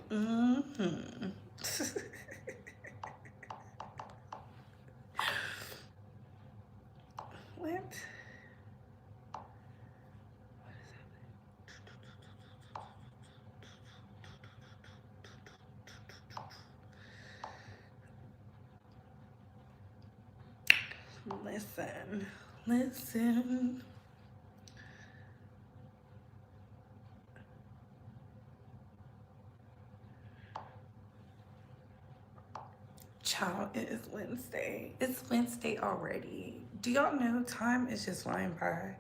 Mm-hmm. What? Listen. Listen. Child, it is Wednesday. It's Wednesday already. Do y'all know time is just flying by?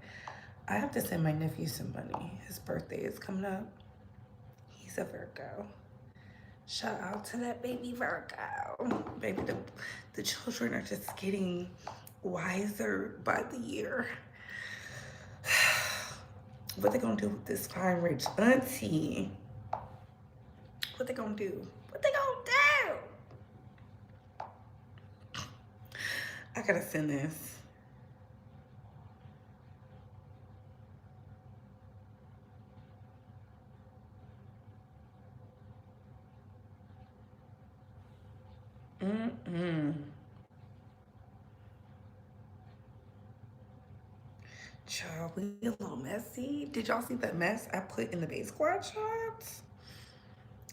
I have to send my nephew some money. His birthday is coming up. He's a Virgo. Shout out to that baby Virgo. Baby, the children are just getting wiser by the year. What they gonna do with this fine rich auntie? What they gonna do? What they gonna do? I gotta send this. Mm-mm. Child, we a little messy. Did y'all see that mess I put in the base squad shots?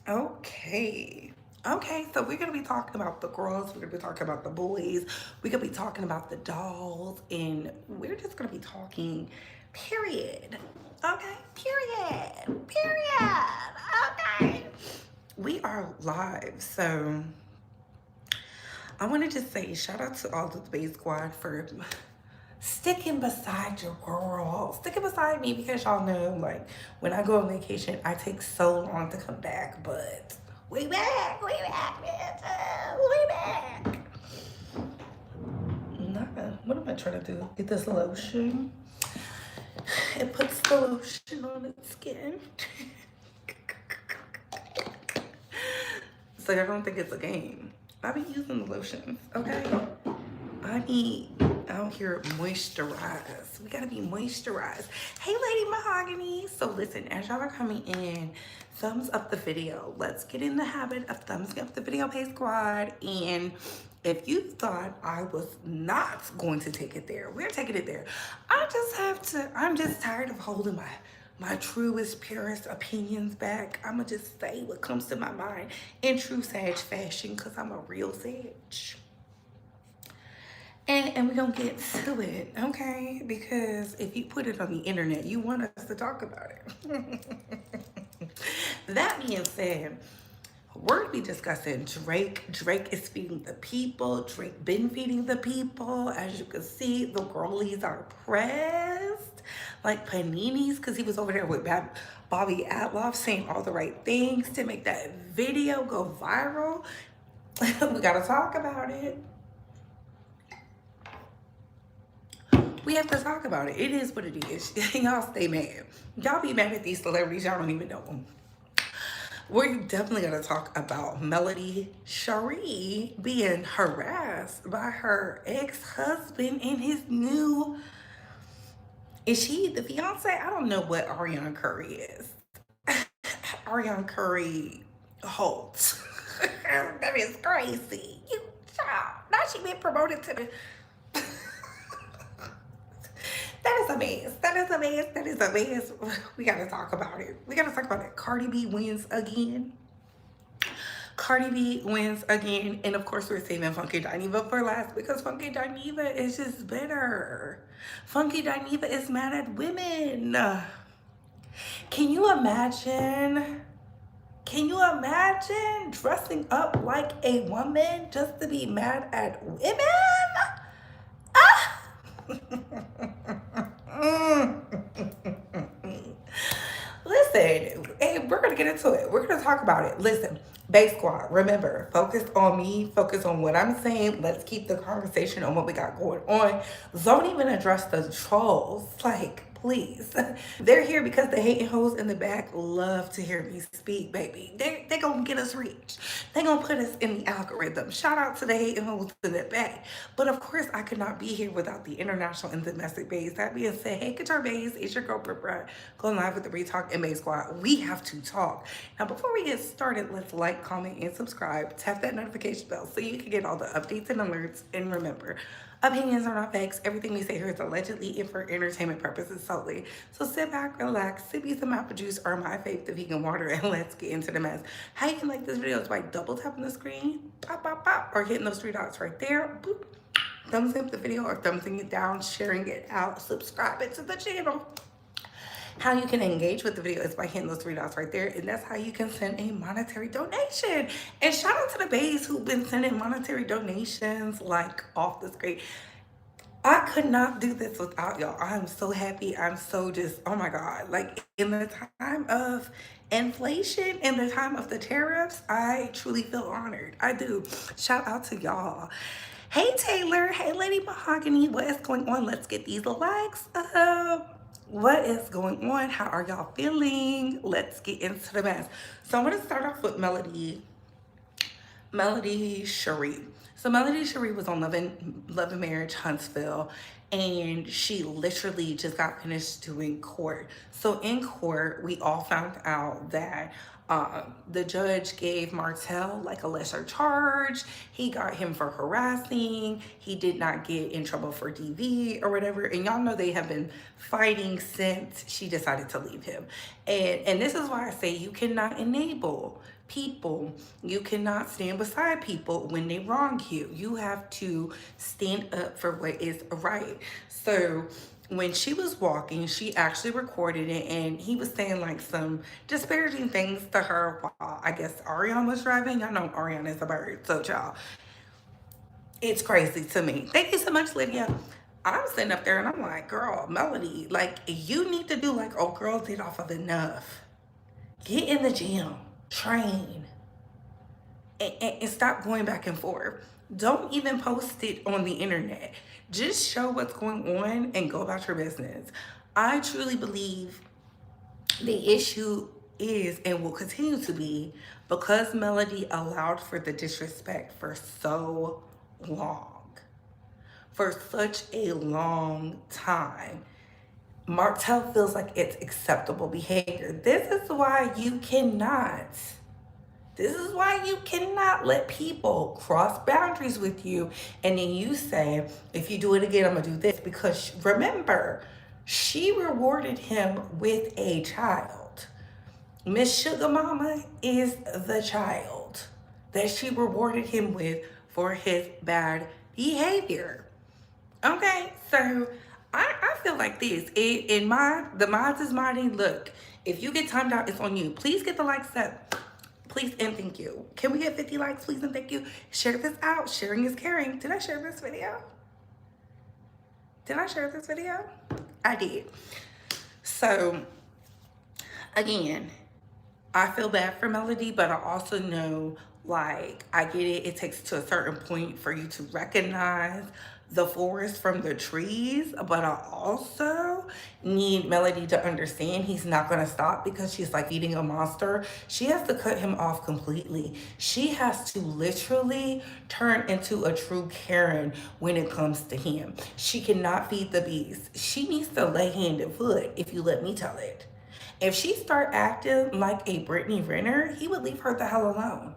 Okay. Okay, so we're gonna be talking about the girls, we're gonna be talking about the boys, we're gonna be talking about the dolls, and we're just gonna be talking, period. Okay, period. Period. Okay. We are live, so I want to just say shout out to all the Debate Squad for sticking beside your girl, sticking beside me, because y'all know, like, when I go on vacation, I take so long to come back, but we back, bitches, we back. Nah, what am I trying to do? Get this lotion. It puts the lotion on its skin. So I don't think it's a game. I be using the lotions, okay? I be out here moisturized. We gotta be moisturized. Hey, Lady Mahogany. So listen, as y'all are coming in, thumbs up the video. Let's get in the habit of thumbs up the video, Pay Squad. And if you thought I was not going to take it there, we're taking it there. I'm just tired of holding my truest, purest opinions back. I'ma just say what comes to my mind in true Sag fashion, because I'm a real Sag. And we're gonna get to it, okay? Because if you put it on the internet, you want us to talk about it. That being said, we're gonna be discussing Drake. Drake is feeding the people. Drake been feeding the people. As you can see, the girlies are pressed like paninis, because he was over there with Bobby Atloff saying all the right things to make that video go viral. We gotta talk about it. We have to talk about it. It is what it is. Y'all stay mad. Y'all be mad at these celebrities. Y'all don't even know them. We're definitely going to talk about Melody Cherie being harassed by her ex-husband and his new... Is she the fiance? I don't know what Ariana Curry is. Ariana Curry Holt. That is crazy. You child. Now she been promoted to the... That is a mess. That is a mess. That is a mess. We gotta talk about it. We gotta talk about it. Cardi B wins again. Cardi B wins again. And of course, we're saving Funky Dineva for last, because Funky Dineva is just better. Funky Dineva is mad at women. Can you imagine? Can you imagine dressing up like a woman just to be mad at women? Ah! Listen, hey, we're gonna get into it. We're gonna talk about it. Listen, Base Squad, remember, focus on me, focus on what I'm saying. Let's keep the conversation on what we got going on. Don't even address the trolls. Like, please. They're here because the hating hoes in the back love to hear me speak, baby. They gonna get us reached. They gonna put us in the algorithm. Shout out to the hating hoes in the back. But of course, I could not be here without the international and domestic bays. That being said, hey, Couture Bays, it's your girl, Britt, going live with the Retalk and Bay Squad. We have to talk. Now, before we get started, let's like, comment, and subscribe. Tap that notification bell so you can get all the updates and alerts. And remember, opinions are not facts. Everything we say here is allegedly and for entertainment purposes solely. So sit back, relax, sip me some apple juice or my favorite, the vegan water, and let's get into the mess. How you can like this video is by double tapping the screen, pop, pop, pop, or hitting those three dots right there. Boop. Thumbs up the video or thumbsing it down, sharing it out, subscribing to the channel. How you can engage with the video is by hitting those three dots right there, and that's how you can send a monetary donation. And shout out to the bays who've been sending monetary donations like off the screen. I could not do this without y'all. I'm so happy. I'm so just, oh my God. Like in the time of inflation, in the time of the tariffs, I truly feel honored. I do. Shout out to y'all. Hey Taylor, hey Lady Mahogany, what is going on? Let's get these likes up. What is going on? How are y'all feeling? Let's get into the mess. So I'm gonna start off with Melody Cherie. So Melody Cherie was on Love and Marriage Huntsville, and she literally just got finished doing court. So in court, we all found out that the judge gave Martell like a lesser charge. He got him for harassing. He did not get in trouble for DV or whatever. And y'all know they have been fighting since she decided to leave him. And this is why I say you cannot enable people. You cannot stand beside people when they wrong you. You have to stand up for what is right. So when she was walking, she actually recorded it, and he was saying like some disparaging things to her while I guess Ariana was driving. Y'all know Ariana is a bird, so y'all, it's crazy to me. Thank you so much, Lydia. I'm sitting up there and I'm like, girl, Melody, like you need to do like old girl did off of Enough. Get in the gym, train, and stop going back and forth. Don't even post it on the internet. Just show what's going on and go about your business. I truly believe the issue is and will continue to be because Melody allowed for the disrespect for so long, for such a long time. Martell feels like it's acceptable behavior. This is why you cannot let people cross boundaries with you. And then you say, if you do it again, I'm gonna do this. Because remember, she rewarded him with a child. Miss Sugar Mama is the child that she rewarded him with for his bad behavior. Okay, so I feel like this. The mods is modding. Look, if you get timed out, it's on you. Please get the likes up. Please and thank you. Can we get 50 likes, please and thank you? Share this out. Sharing is caring. Did I share this video? I did. So, again, I feel bad for Melody, but I also know, like, I get it. It takes to a certain point for you to recognize the forest from the trees, but I also need Melody to understand he's not gonna stop because she's like feeding a monster. She has to cut him off completely. She has to literally turn into a true Karen when it comes to him. She cannot feed the beast. She needs to lay hand and foot, if you let me tell it. If she start acting like a Brittany Renner, he would leave her the hell alone.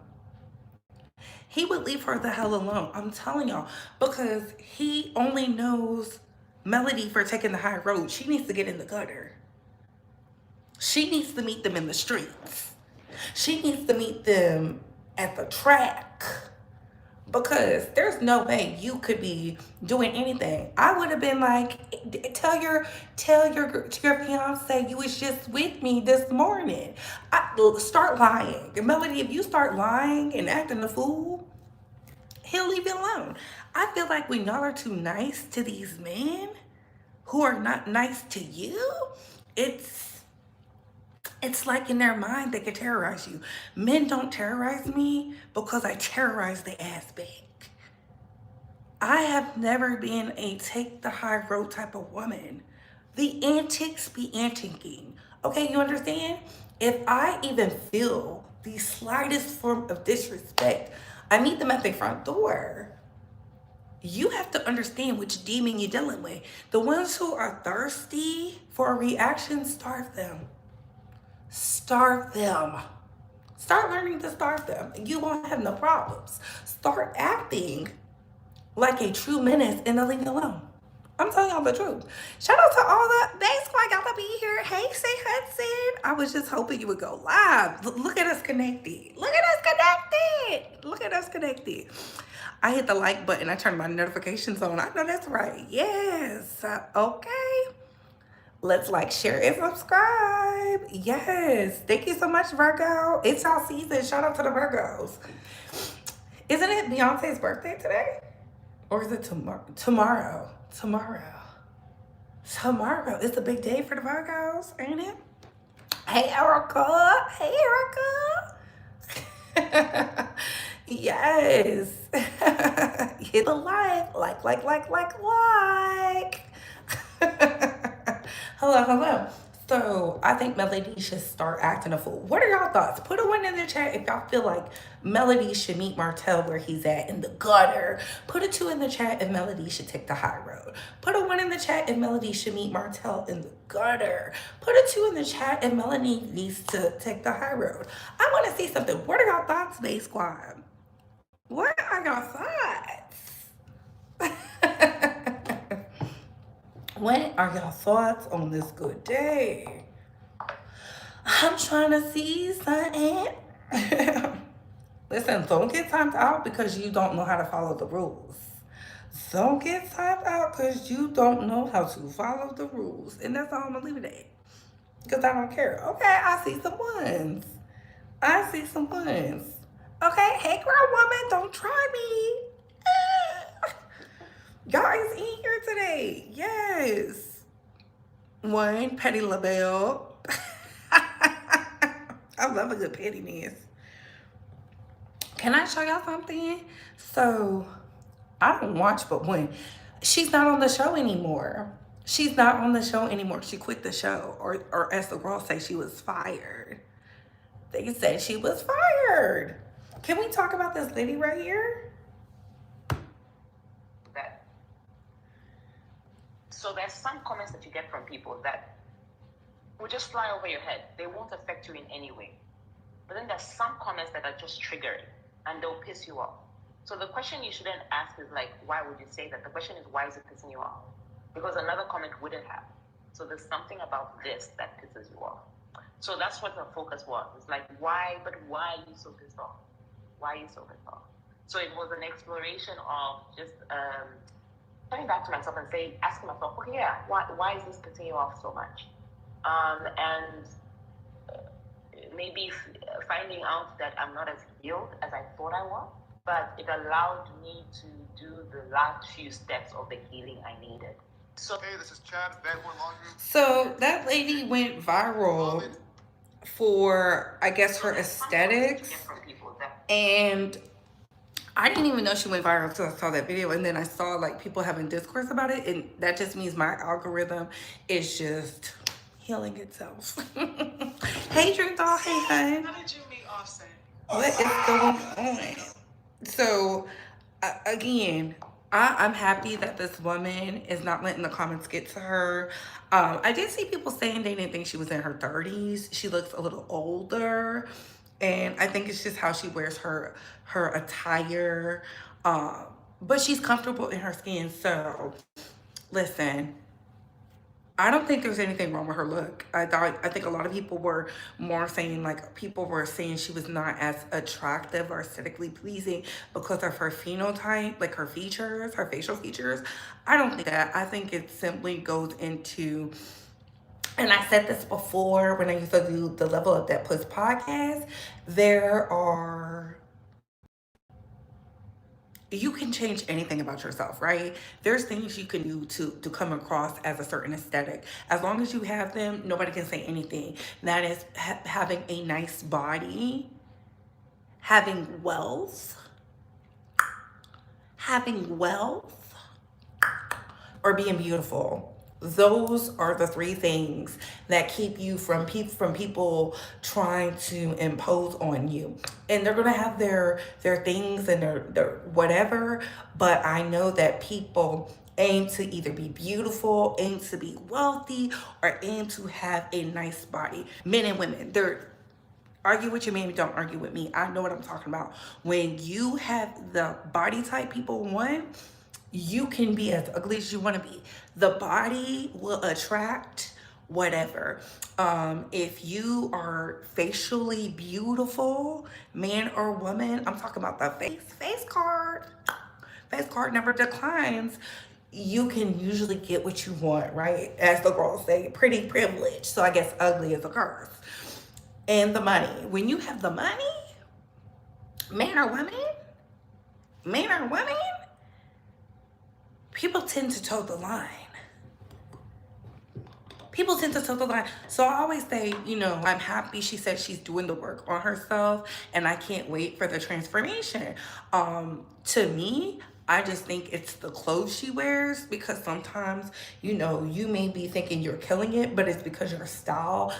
He would leave her the hell alone. I'm telling y'all, because he only knows Melody for taking the high road. She needs to get in the gutter. She needs to meet them in the streets. She needs to meet them at the track. Because there's no way you could be doing anything. I would have been like, tell your fiance you was just with me this morning. Start lying. Melody, if you start lying and acting a fool, he'll leave you alone. I feel like when y'all are too nice to these men who are not nice to you, it's like in their mind they can terrorize you. Men don't terrorize me because I terrorize the ass back. I have never been a take the high road type of woman. The antics be anticing. Okay, you understand? If I even feel the slightest form of disrespect, I meet them at their front door. You have to understand which demon you're dealing with. The ones who are thirsty for a reaction, starve them. Starve them. Start learning to starve them, and you won't have no problems. Start acting like a true menace and they'll leave you alone. I'm telling y'all the truth. Shout out to all the Bay Squad. Y'all to be here. Hey, say Hudson. I was just hoping you would go live. Look at us connected. Look at us connected. Look at us connected. I hit the like button. I turned my notifications on. I know that's right. Yes. Okay. Let's like, share, and subscribe. Yes. Thank you so much, Virgo. It's y'all season. Shout out to the Virgos. Isn't it Beyonce's birthday today? Or is it tomorrow? Tomorrow. It's a big day for the Virgos, ain't it? Hey, Erica. Hey, Erica. Yes. Hit the like. Hello. So I think Melody should start acting a fool. What are y'all thoughts? Put a one in the chat if y'all feel like Melody should meet Martell where he's at, in the gutter. Put a 2 in the chat if Melody should take the high road. Put a 1 in the chat if Melody should meet Martell in the gutter. Put a 2 in the chat if Melody needs to take the high road. I want to see something. What are y'all thoughts, Bay Squad? What are y'all thoughts? What are y'all thoughts on this good day? I'm trying to see something. Listen, don't get timed out because you don't know how to follow the rules. Don't get timed out because you don't know how to follow the rules. And that's all I'm going to leave it at. Because I don't care. Okay, I see some ones. Okay, hey girl woman, don't try me. Y'all is in here today. Yes. 1, Petty LaBelle. I love a good pettiness. Can I show y'all something? So, I don't watch, but when she's not on the show anymore. She quit the show. Or as the girls say, she was fired. They said she was fired. Can we talk about this lady right here? So there's some comments that you get from people that will just fly over your head. They won't affect you in any way. But then there's some comments that are just triggering and they'll piss you off. So the question you shouldn't ask is like, why would you say that? The question is, why is it pissing you off? Because another comment wouldn't have. So there's something about this that pisses you off. So that's what the focus was. It's like, why are you so pissed off? So it was an exploration of just coming back to myself and asking myself, okay, yeah, why is this pissing you off so much? And maybe finding out that I'm not as healed as I thought I was, but it allowed me to do the last few steps of the healing I needed. So, hey, this is Chad, Baghorn Laundry. So that lady went viral for, I guess, her aesthetics. And I didn't even know she went viral until I saw that video, and then I saw like people having discourse about it, and that just means my algorithm is just healing itself. Hey, Dream Doll. Hey, hun. How did you meet Offset? What is going on? So, again, I'm happy that this woman is not letting the comments get to her. I did see people saying they didn't think she was in her 30s. She looks a little older. And I think it's just how she wears her attire. But she's comfortable in her skin. So, listen, I don't think there's anything wrong with her look. I think a lot of people were more saying, like, people were saying she was not as attractive or aesthetically pleasing because of her phenotype, like her features, her facial features. I don't think that. I think it simply goes into, and I said this before when I used to do the Level Up That Puss podcast, you can change anything about yourself, right? There's things you can do to come across as a certain aesthetic. As long as you have them, nobody can say anything. That is having a nice body, having wealth, or being beautiful. Those are the three things that keep you from people trying to impose on you. And they're gonna have their things and their whatever, but I know that people aim to either be beautiful, aim to be wealthy, or aim to have a nice body. Men and women, they're argue with your man, don't argue with me. I know what I'm talking about. When you have the body type people want, you can be as ugly as you want to be. The body will attract whatever. If you are facially beautiful, man or woman, I'm talking about the face card never declines. You can usually get what you want, right? As the girls say, pretty privilege. So I guess ugly is a curse. And the money. When you have the money, man or woman, man or woman, people tend to toe the line. People tend to toe the line. So I always say, I'm happy she said she's doing the work on herself, and I can't wait for the transformation. To me, I just think it's the clothes she wears, because sometimes, you may be thinking you're killing it, but it's because your style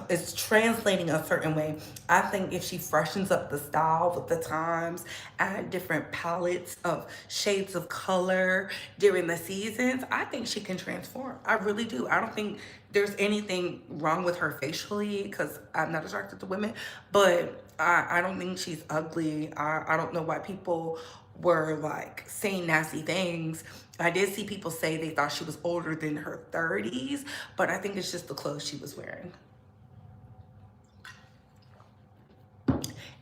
is translating a certain way. I think if she freshens up the style with the times, add different palettes of shades of color during the seasons, I think she can transform. I really do. I don't think there's anything wrong with her facially, because I'm not attracted to women, but I don't think she's ugly. I don't know why people were like saying nasty things. I did see people say they thought she was older than her 30s, but I think it's just the clothes she was wearing.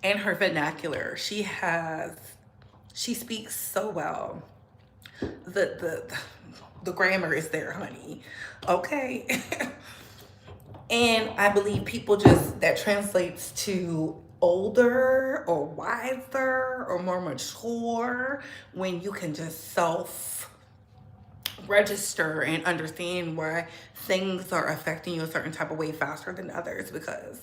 And her vernacular, she speaks so well. The grammar is there, honey. Okay. And I believe people that translates to older or wiser or more mature, when you can just self register and understand why things are affecting you a certain type of way faster than others, because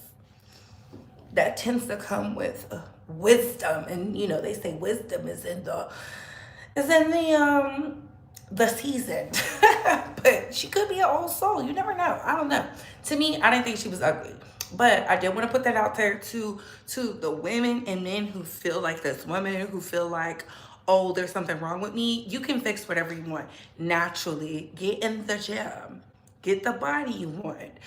that tends to come with wisdom. And they say wisdom is in the season. But she could be an old soul. You never know. I don't know. To me, I didn't think she was ugly. But I did want to put that out there to the women and men who feel like this woman, who feel like, oh, there's something wrong with me. You can fix whatever you want naturally. Get in the gym. Get the body you want.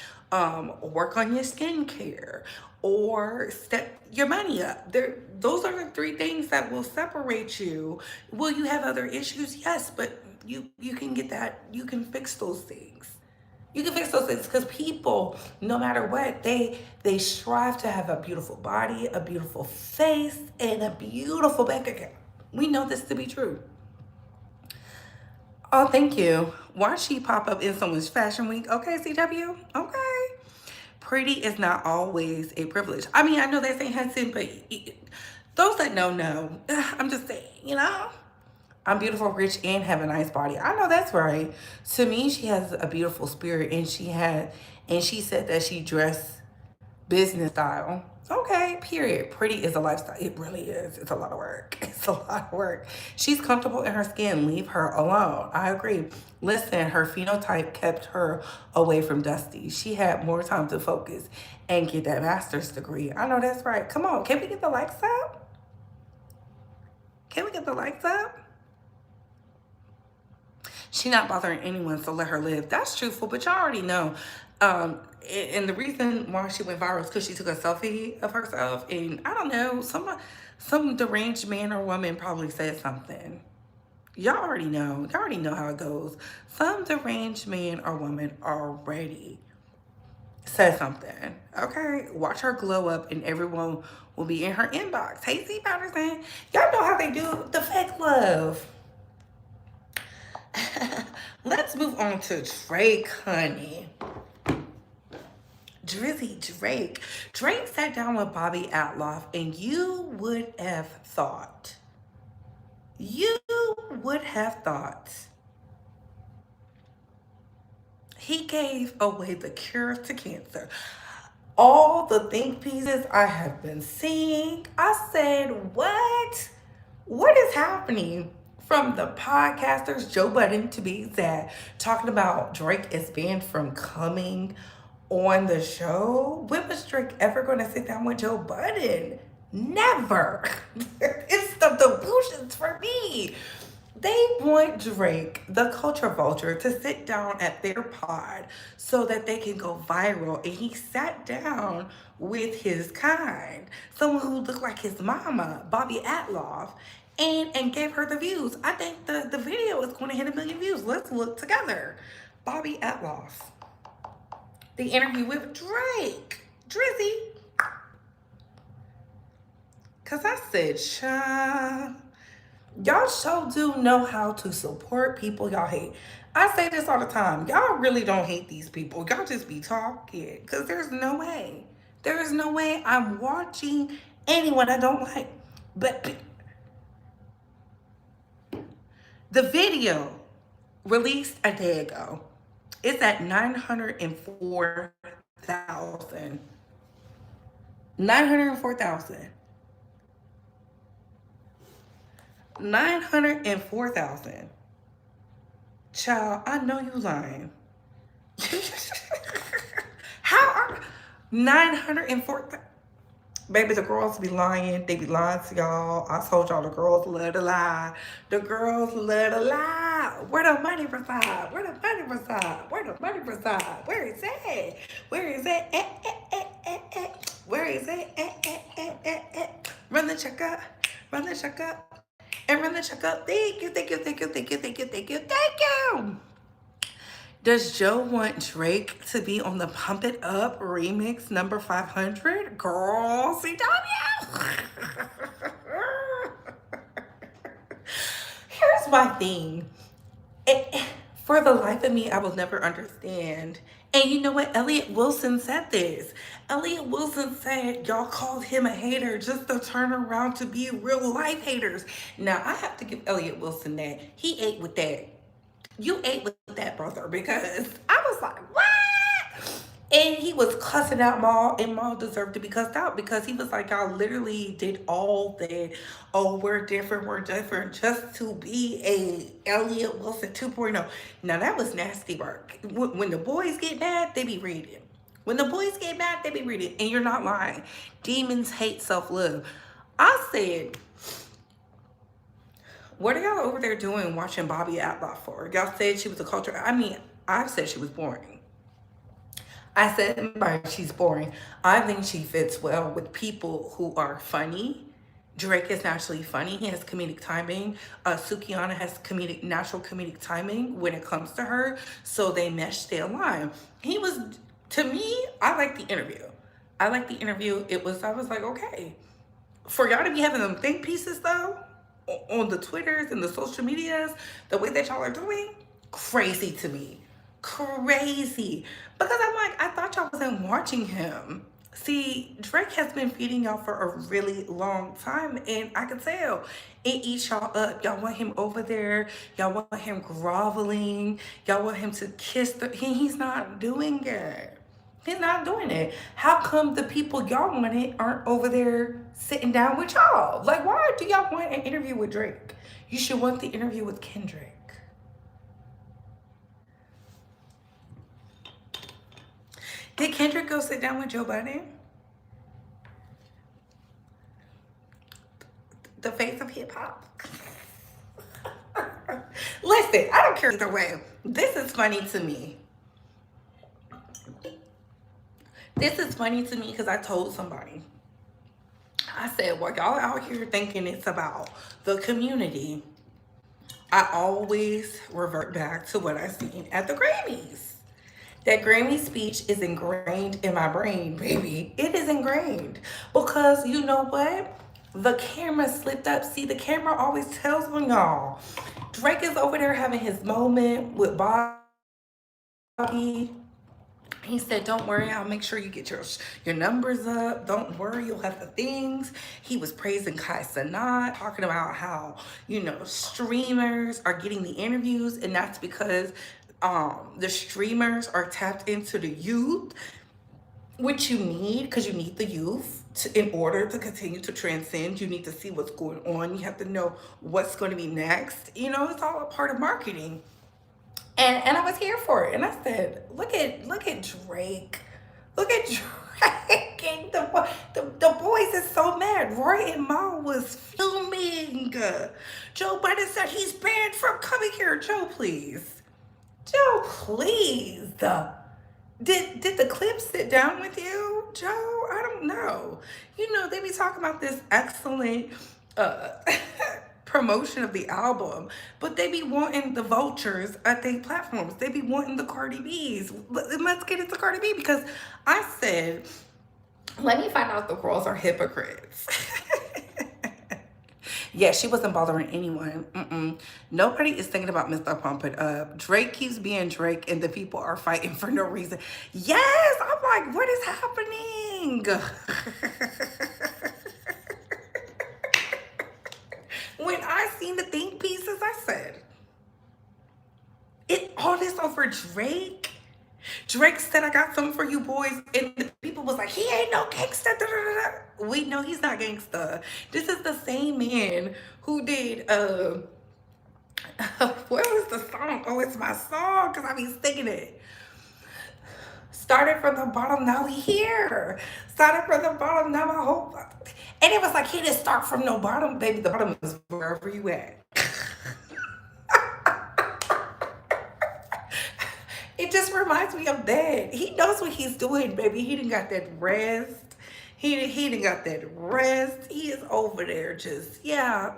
Work on your skincare, or step your money up. Those are the three things that will separate you. Will you have other issues? Yes, but you can get that. You can fix those things. You can fix those things, because people, no matter what, they strive to have a beautiful body, a beautiful face, and a beautiful bank account. We know this to be true. Oh, thank you. Why she pop up in someone's fashion week? Okay, CW. Okay. Pretty is not always a privilege. I mean, I know that's St. Hudson, but those that know. I'm just saying, I'm beautiful, rich, and have a nice body. I know that's right. To me, she has a beautiful spirit, and she said that she dressed business style. Okay, period. Pretty is a lifestyle. It really is. It's a lot of work. It's a lot of work. She's comfortable in her skin. Leave her alone. I agree. Listen, her phenotype kept her away from Dusty. She had more time to focus and get that master's degree. I know that's right. Come on. Can we get the likes up? Can we get the likes up? She not bothering anyone, so let her live. That's truthful, but y'all already know. And the reason why she went viral is because she took a selfie of herself, and I don't know, some deranged man or woman probably said something. Y'all already know. Y'all already know how it goes. Some deranged man or woman already said something. Okay, watch her glow up, and everyone will be in her inbox. Hey, C. Patterson, y'all know how they do the fake love. Let's move on to Drake, honey. Drizzy Drake. Drake sat down with Bobby Atloff, and you would have thought he gave away the cure to cancer. All the think pieces I have been seeing, I said, what? What is happening? from the podcasters, Joe Budden to be exact, talking about Drake is banned from coming on the show. When was Drake ever going to sit down with Joe Budden? Never. It's the delusions for me. They want Drake, the culture vulture, to sit down at their pod so that they can go viral. And he sat down with his kind, someone who looked like his mama, Bobby Atloff, and gave her the views. I think the video is going to hit 1 million views. Let's look together. Bobby Atloff. The interview with Drake. Drizzy. Because I said, child, y'all sure do know how to support people y'all hate. I say this all the time. Y'all really don't hate these people. Y'all just be talking. Because there's no way. There is no way I'm watching anyone I don't like. But the video released a day ago. It's at 904,000. 904,000. 904,000. Child, I know you lying. How are 904,000? Baby, the girls be lying. They be lying to y'all. I told y'all the girls love to lie. The girls love to lie. Where the money reside? Where the money reside? Where the money reside? Where is it? Where is it? Where is it? Run the check up. Run the check up. And run the check up. Thank you, thank you, thank you, thank you, thank you, thank you, thank you. Does Joe want Drake to be on the Pump It Up remix number 500? Girl, CW. Here's my thing. For the life of me, I will never understand. And you know what? Elliott Wilson said this. Elliott Wilson said y'all called him a hater just to turn around to be real life haters. Now, I have to give Elliott Wilson that. He ate with that. You ate with that, brother, because I was like, what? And he was cussing out Maul, and Maul deserved to be cussed out because he was like, y'all literally did all that. Oh, we're different, just to be a Elliott Wilson 2.0. Now, that was nasty work. When the boys get mad, they be reading. When the boys get mad, they be reading. And you're not lying. Demons hate self-love. I said, what are y'all over there doing watching Bobby Atloff for? Y'all said she was a culture. I mean, I've said she was boring. I said she's boring. I think she fits well with people who are funny. Drake is naturally funny. He has comedic timing. Sukihana has natural comedic timing when it comes to her. So they mesh, they align. He was, to me, I like the interview. I like the interview. I was like, okay. For y'all to be having them think pieces though, on the Twitters and the social medias, the way that y'all are doing, crazy to me. Crazy. Because I'm like, I thought y'all wasn't watching him. See, Drake has been feeding y'all for a really long time, and I can tell it eats y'all up. Y'all want him over there. Y'all want him groveling. Y'all want him to kiss he's not doing it. He's not doing it. How come the people y'all wanted aren't over there sitting down with y'all? Like, why do y'all want an interview with Drake? You should want the interview with Kendrick. Did Kendrick go sit down with Joe Budden? The face of hip hop. Listen, I don't care either way. This is funny to me. This is funny to me because I told somebody. I said, well, y'all out here thinking it's about the community. I always revert back to what I seen at the Grammys. That Grammy speech is ingrained in my brain, baby. It is ingrained. Because you know what? The camera slipped up. See, the camera always tells on y'all. Drake is over there having his moment with Bobby. He said, don't worry, I'll make sure you get your numbers up. Don't worry, you'll have the things. He was praising Kai Cenat, talking about how, streamers are getting the interviews, and that's because the streamers are tapped into the youth. which you need, because you need the youth in order to continue to transcend. You need to see what's going on. You have to know what's going to be next. You know, it's all a part of marketing. And I was here for it. And I said, look at Drake. Look at Drake. And the boys is so mad. Roy and Ma was filming. Joe Biden said he's banned from coming here. Joe, please. Joe, please. Did the clip sit down with you, Joe? I don't know. You know, they be talking about this excellent uh, promotion of the album, but they be wanting the vultures at their platforms. They be wanting the Cardi B's. Let's get into Cardi B, because I said, let me find out if the girls are hypocrites. Yeah, she wasn't bothering anyone. Nobody is thinking about Mr. Pump It Up. Drake keeps being Drake, and the people are fighting for no reason. Yes, I'm like, what is happening? When I seen the think pieces, I said, all this over Drake? Drake said, I got something for you boys. And the people was like, he ain't no gangsta. Da, da, da, da. We know he's not gangsta. This is the same man who did, what was the song? Oh, it's my song, because I be singing it. Started from the bottom, now we here. Started from the bottom, now I hope. And it was like, he didn't start from no bottom, baby. The bottom is wherever you at. It just reminds me of that. He knows what he's doing, baby. He done got that rest. He done got that rest. He is over there just, yeah,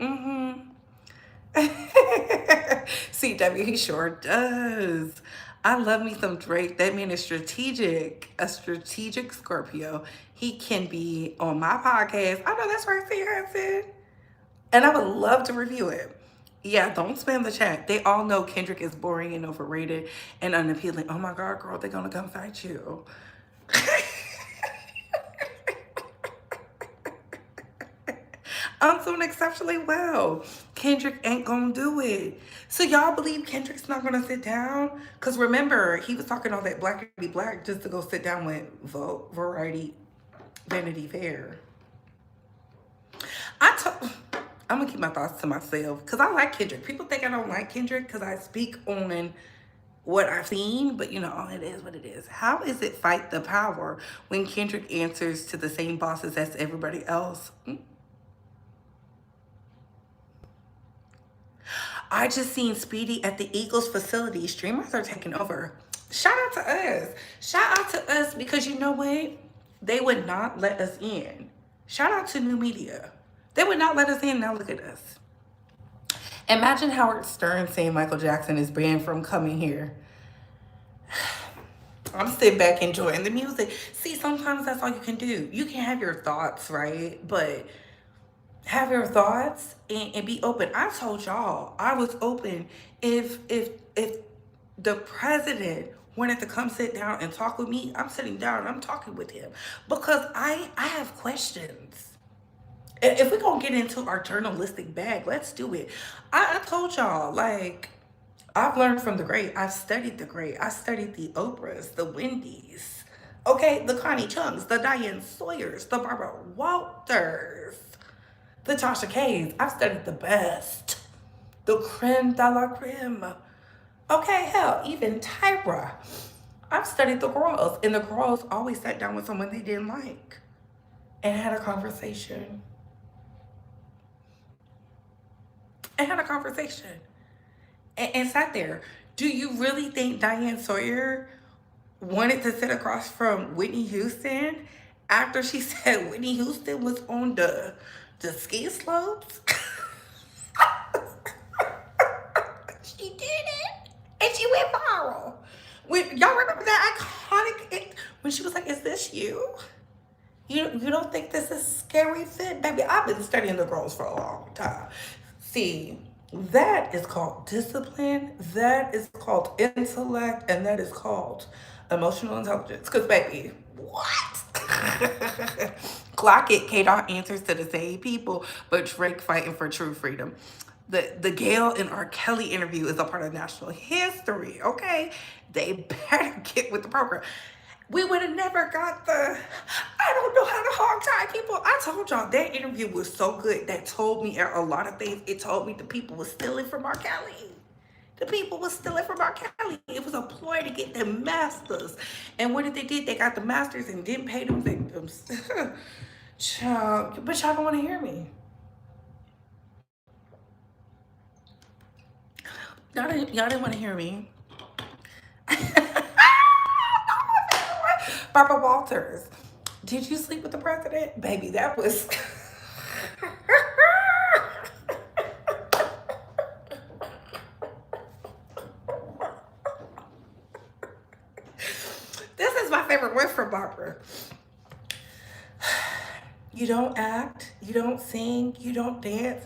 CW, he sure does. I love me some Drake. That man is strategic, a strategic Scorpio. He can be on my podcast. I know that's right, Hudson. And I would love to review it. Yeah, don't spam the chat. They all know Kendrick is boring and overrated and unappealing. Oh my God, girl, they're gonna come fight you. I'm doing exceptionally well. Kendrick ain't gonna do it. So y'all believe Kendrick's not gonna sit down? Because remember, he was talking all that black just to go sit down with Variety Vanity Fair. I'm gonna keep my thoughts to myself because I like Kendrick. People think I don't like Kendrick because I speak on what I've seen, but you know, it is what it is. How is it fight the power when Kendrick answers to the same bosses as everybody else? I just seen Speedy at the Eagles facility. Streamers are taking over. Shout out to us. Shout out to us because you know what? They would not let us in. Shout out to new media. They would not let us in. Now look at us. Imagine Howard Stern saying Michael Jackson is banned from coming here. I'm sitting back enjoying the music. See, sometimes that's all you can do. You can have your thoughts, right? But have your thoughts and be open. I told y'all I was open if the president wanted to come sit down and talk with me, I'm sitting down and I'm talking with him because I have questions. If we're gonna get into our journalistic bag, let's do it. I told y'all, like, I've learned from the great. I've studied the great. I studied the Oprahs, the Wendy's, okay, the Connie Chungs, the Diane Sawyers, the Barbara Walters, the Tasha Kays. I've studied the best, the creme de la creme. Okay, hell, even Tyra. I've studied the girls, and the girls always sat down with someone they didn't like and had a conversation. And sat there. Do you really think Diane Sawyer wanted to sit across from Whitney Houston after she said Whitney Houston was on the ski slopes? She did it, and she went viral. Y'all remember that iconic, when she was like, is this you? You don't think this is scary fit? Baby, I've been studying the girls for a long time. See, that is called discipline, that is called intellect, and that is called emotional intelligence. Because, baby, what? Clock it, K-Dot answers to the same people, but Drake fighting for true freedom. The Gayle and R. Kelly interview is a part of national history, okay? They better get with the program. We would have never got the, I don't know how to hog tie people. I told y'all that interview was so good. That told me a lot of things. It told me the people was stealing from R. Kelly. The people was stealing from R. Kelly. It was a ploy to get the masters. And what did they did? They got the masters and didn't pay them victims. Child, but y'all don't want to hear me. Y'all didn't want to hear me. Barbara Walters. Did you sleep with the president? Baby, that was. This is my favorite one from Barbara. You don't act, you don't sing, you don't dance,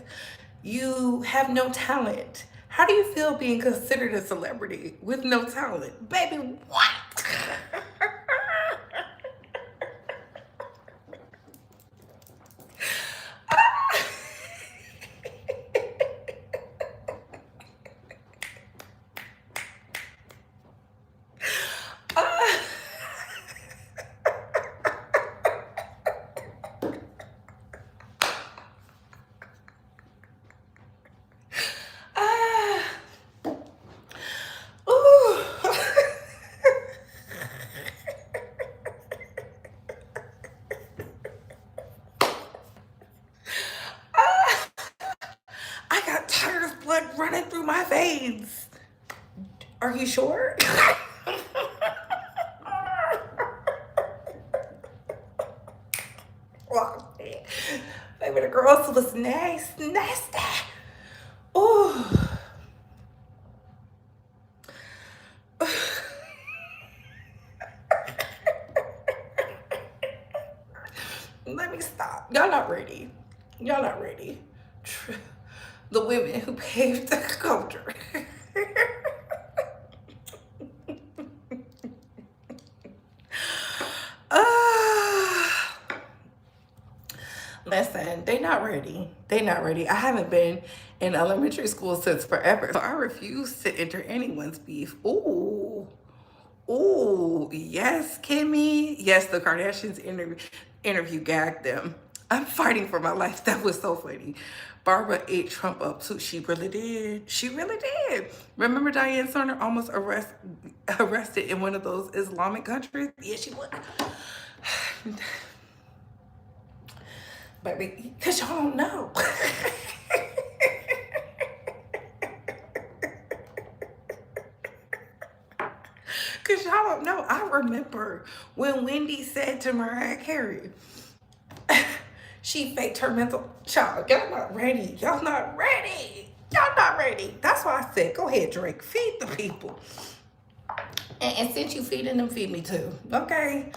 you have no talent. How do you feel being considered a celebrity with no talent? Baby, what? Ooh. I got tiger's blood running through my veins. Are you sure? Well, baby, the girls was nasty. Ooh. Let me stop. Y'all not ready. Y'all not ready. The women who paved the culture. Listen, they not ready. They not ready. I haven't been in elementary school since forever, so I refuse to enter anyone's beef. Ooh. Ooh, yes, Kimmy. Yes, the Kardashians interview gagged them. I'm fighting for my life. That was so funny. Barbara ate Trump up too. She really did. She really did. Remember Diane Sarner almost arrested in one of those Islamic countries? Yeah, she was. Baby, because y'all don't know. Because y'all don't know. I remember when Wendy said to Mariah Carey, she faked her mental child. Y'all not ready. Y'all not ready. Y'all not ready. That's why I said, go ahead, Drake. Feed the people. And since you feeding them, feed me too. Okay?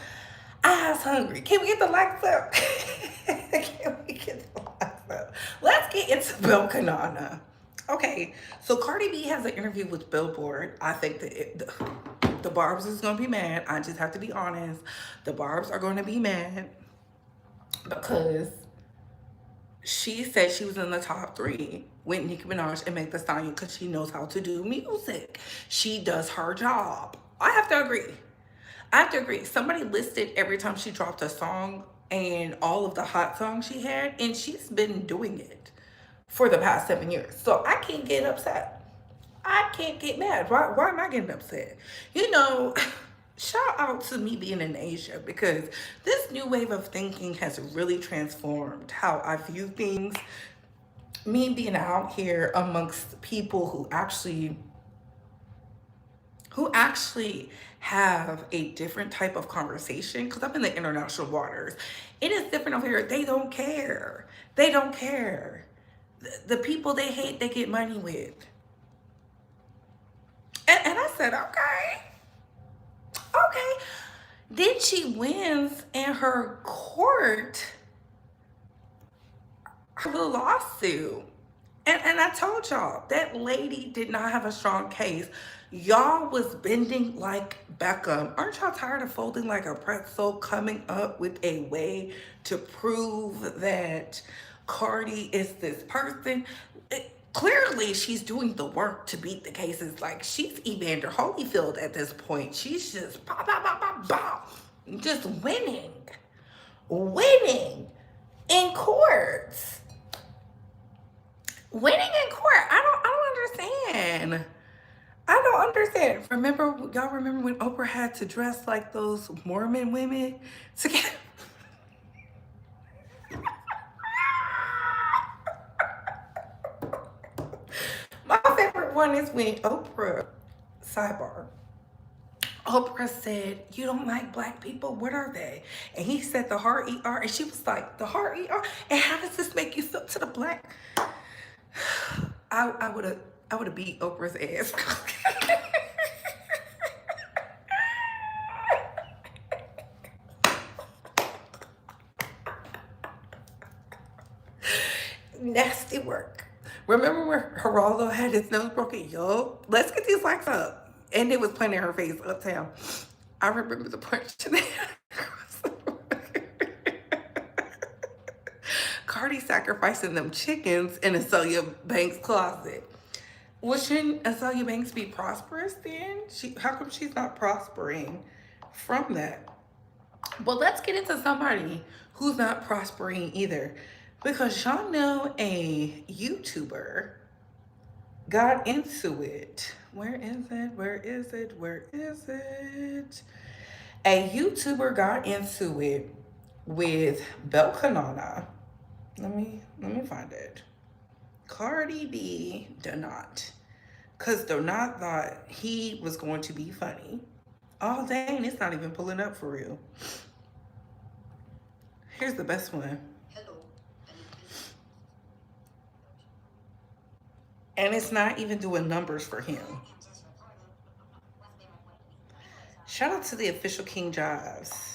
I was hungry. Can we get the lights up? Can we get the lights up? Let's get into Bill Kanana. Okay, so Cardi B has an interview with Billboard. I think that the Barbs is going to be mad. I just have to be honest. The Barbs are going to be mad because she said she was in the top 3 with Nicki Minaj and Meg Thee Stallion because she knows how to do music. She does her job. I have to agree. I have to agree. Somebody listed every time she dropped a song and all of the hot songs she had, and she's been doing it for the past 7 years. So I can't get upset. I can't get mad. Why am I getting upset? You know, shout out to me being in Asia because this new wave of thinking has really transformed how I view things. Me being out here amongst people who actually have a different type of conversation, because I'm in the international waters. It is different over here. They don't care. They don't care. The people they hate, they get money with. And I said, okay. Then she wins in her court her little lawsuit. And I told y'all, that lady did not have a strong case. Y'all was bending like Beckham. Aren't y'all tired of folding like a pretzel, coming up with a way to prove that Cardi is this person? Clearly, she's doing the work to beat the cases. Like, she's Evander Holyfield at this point. She's just pop, pop, pop, pop, pop, just winning in courts. Winning in court. I don't understand. I don't understand. Y'all remember when Oprah had to dress like those Mormon women to get. My favorite one is when sidebar, Oprah said, "You don't like black people? What are they?" And he said, "The heart ER." And she was like, "The heart ER? And how does this make you feel to the black?" I would have beat Oprah's ass. Nasty work. Remember where Geraldo had his nose broken? Yo, let's get these lights up. And it was playing in her face uptown. I remember the punch today. Cardi sacrificing them chickens in Azalea Banks' closet. Well, shouldn't Azalea Banks be prosperous then? How come she's not prospering from that? Well, let's get into somebody who's not prospering either. Because y'all know a YouTuber got into it. Where is it? Where is it? Where is it? A YouTuber got into it with Belkanana. Let me find it. Cardi B Donat. Because Donat thought he was going to be funny. Oh, dang, it's not even pulling up for real. Here's the best one. And it's not even doing numbers for him. Shout out to the official King Jives.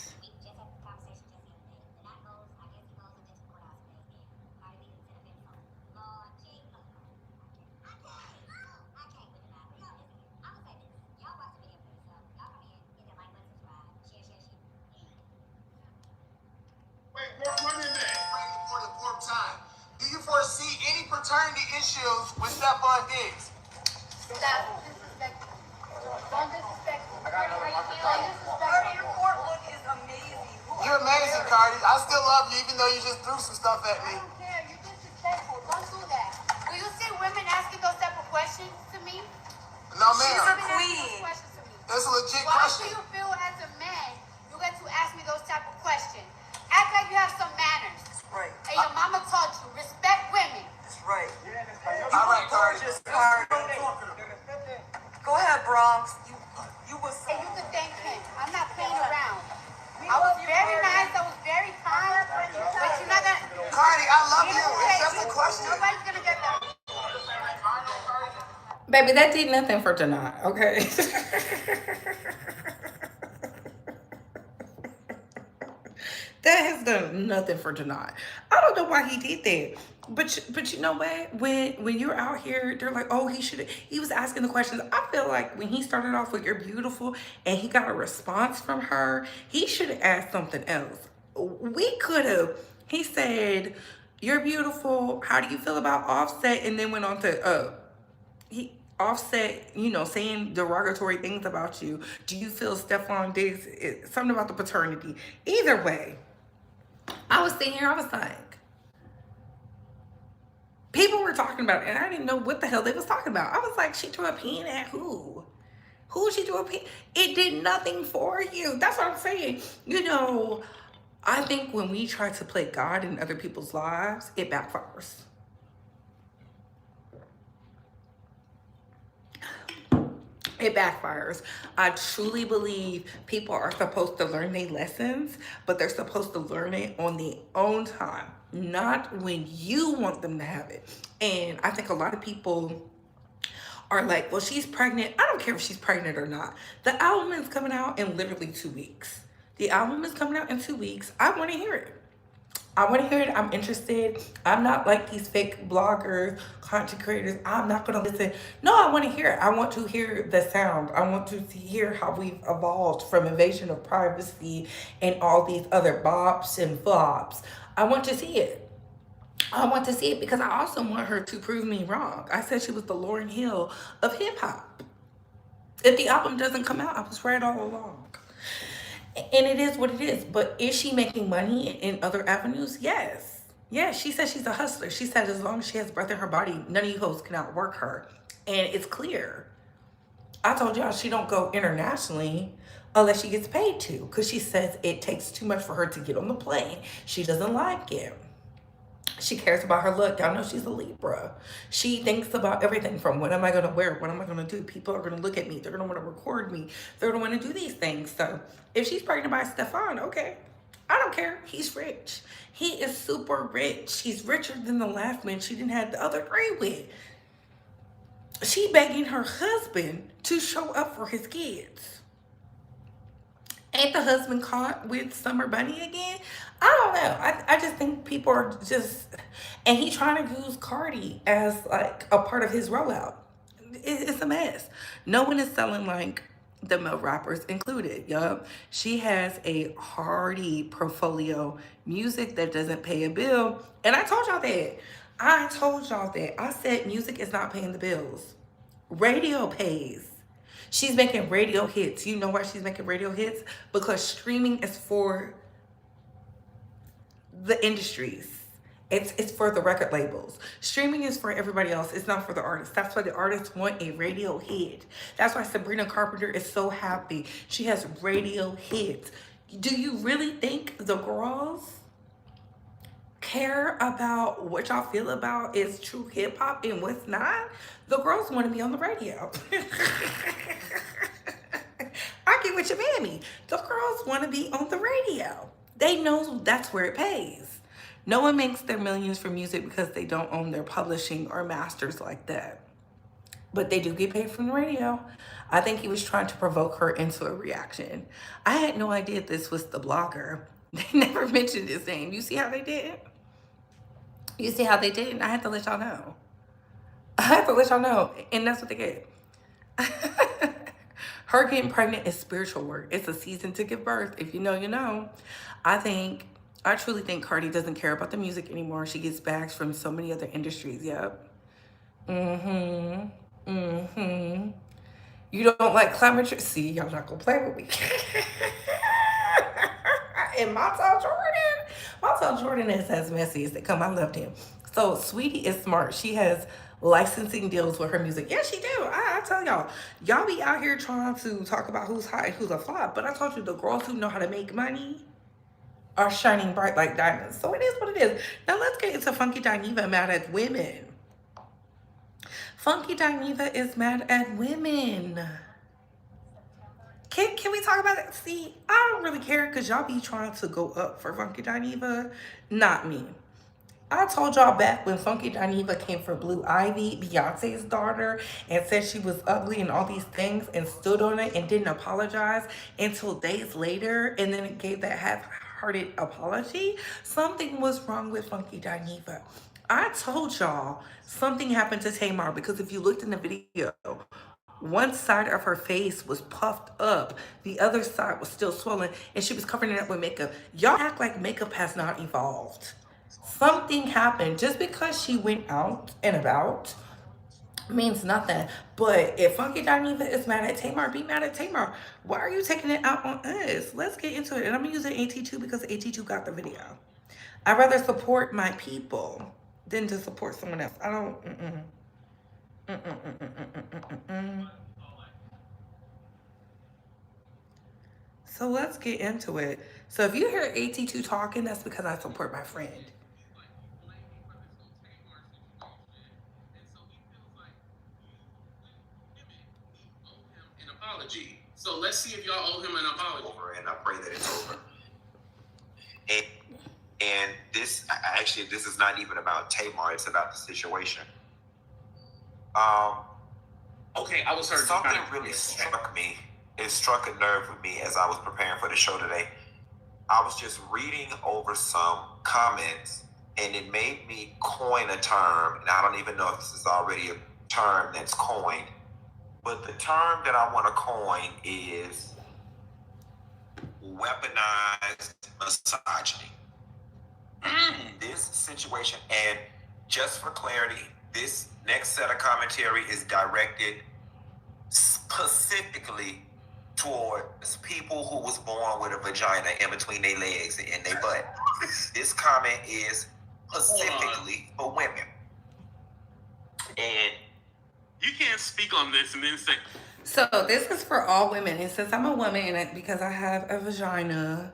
Do you foresee any paternity issues with Stephon Diggs? Stop. Don't disrespect me. I got another Cardi, your court look is amazing. You're amazing, Cardi. I still love you, even though you just threw some stuff at I me. don't care. You're disrespectful. Don't do that. Do you see women asking those type of questions to me? No, She's ma'am. a queen. That's a legit Why question. do you feel as a man you get to ask me those type of questions? Act like you have some manners. Right. And your mama taught you respect women. That's right. All right, Cardi. Gorgeous, Cardi. Go ahead, Bronx. You was. And you could thank him. I'm not playing around. I was very nice. I was very kind. But you're not gonna. Cardi, I love you. It's just a question. Nobody's gonna get that. Baby, that did nothing for Donat, okay? That has done nothing for Donat. I don't know why he did that. But you know what? When you're out here, they're like, oh, he was asking the questions. I feel like when he started off with "You're beautiful" and he got a response from her, he should have asked something else. He said, "You're beautiful. How do you feel about Offset?" And then went on to Offset, saying derogatory things about you. Do you feel Stephon Diggs, something about the paternity? Either way, I was sitting here, I was like, people were talking about it, and I didn't know what the hell they was talking about. I was like, she threw a pin at who? Who she threw a pin? It did nothing for you. That's what I'm saying. I think when we try to play God in other people's lives, it backfires. It backfires. I truly believe people are supposed to learn their lessons, but they're supposed to learn it on their own time, not when you want them to have it. And I think a lot of people are like, well, she's pregnant. I don't care if she's pregnant or not. The album is coming out in literally 2 weeks. The album is coming out in 2 weeks. I want to hear it. I'm interested. I'm not like these fake bloggers, content creators. I'm not going to listen. No, I want to hear it. I want to hear the sound. I want to hear how we've evolved from invasion of privacy and all these other bops and flops. I want to see it. I want to see it because I also want her to prove me wrong. I said she was the Lauryn Hill of hip hop. If the album doesn't come out, I was right all along. And it is what it is. But is she making money in other avenues? Yes. Yeah, she says she's a hustler. She said as long as she has breath in her body, none of you hoes can outwork her. And it's clear. I told y'all she don't go internationally unless she gets paid to. Because she says it takes too much for her to get on the plane. She doesn't like it. She cares about her look. Y'all know she's a Libra. She thinks about everything from what am I going to wear? What am I going to do? People are going to look at me. They're going to want to record me. They're going to want to do these things. So if she's pregnant by Stefan, okay. I don't care. He's rich. He is super rich. He's richer than the last man she didn't have the other three with. She begging her husband to show up for his kids. Ain't the husband caught with Summer Bunny again? I don't know. I just think people are just, and he trying to use Cardi as like a part of his rollout. It's a mess. No one is selling like the male rappers included. Yup. She has a hardy portfolio, music that doesn't pay a bill. And I told y'all that. I told y'all that. I said music is not paying the bills. Radio pays. She's making radio hits. You know why she's making radio hits? Because streaming is for the industries. It's for the record labels. Streaming is for everybody else. It's not for the artists. That's why the artists want a radio hit. That's why Sabrina Carpenter is so happy. She has radio hits. Do you really think the girls care about what y'all feel about is true hip hop and what's not? The girls want to be on the radio. I get what you mammy. The girls want to be on the radio. They know that's where it pays. No one makes their millions from music because they don't own their publishing or masters like that. But they do get paid from the radio. I think he was trying to provoke her into a reaction. I had no idea this was the blogger. They never mentioned his name. You see how they did it? You see how they did it? I had to let y'all know. I have to let y'all know. And that's what they get. Her getting pregnant is spiritual work. It's a season to give birth. If you know, you know. I truly think Cardi doesn't care about the music anymore. She gets bags from so many other industries. Yep. Mm-hmm. Mm-hmm. You don't like climate change? See, y'all not gonna play with me. And Martell Jordan is as messy as they come. I loved him. So Sweetie is smart. She has licensing deals with her music. Yes, she do. I tell y'all be out here trying to talk about who's hot and who's a flop. But I told you the girls who know how to make money are shining bright like diamonds. So it is what it is. Now let's get into Funky Dineva mad at women. Funky Dineva is mad at women. Can we talk about it? See, I don't really care because y'all be trying to go up for Funky Dineva. Not me. I told y'all back when Funky Dineva came for Blue Ivy, Beyonce's daughter, and said she was ugly and all these things and stood on it and didn't apologize until days later and then it gave that half-hearted apology. Something was wrong with Funky Dineva. I told y'all something happened to Tamar because if you looked in the video, one side of her face was puffed up, the other side was still swollen, and she was covering it up with makeup. Y'all act like makeup has not evolved. Something happened. Just because she went out and about means nothing. But if Funky Dineva is mad at Tamar, be mad at Tamar. Why are you taking it out on us? Let's get into it. And I'm using AT2 because AT2 got the video. I'd rather support my people than to support someone else. I don't. So let's get into it. So if you hear AT2 talking, that's because I support my friend. Apology. So let's see if y'all owe him an apology. And I pray that it's over. And this actually, this is not even about Tamar. It's about the situation. Okay, I was hurt. Something really struck me. It struck a nerve with me as I was preparing for the show today. I was just reading over some comments, and it made me coin a term. And I don't even know if this is already a term that's coined. But the term that I want to coin is weaponized misogyny. This situation, and just for clarity, this next set of commentary is directed specifically towards people who was born with a vagina in between their legs and their butt. This comment is specifically for women. And you can't speak on this and then say. So this is for all women. And since I'm a woman and because I have a vagina,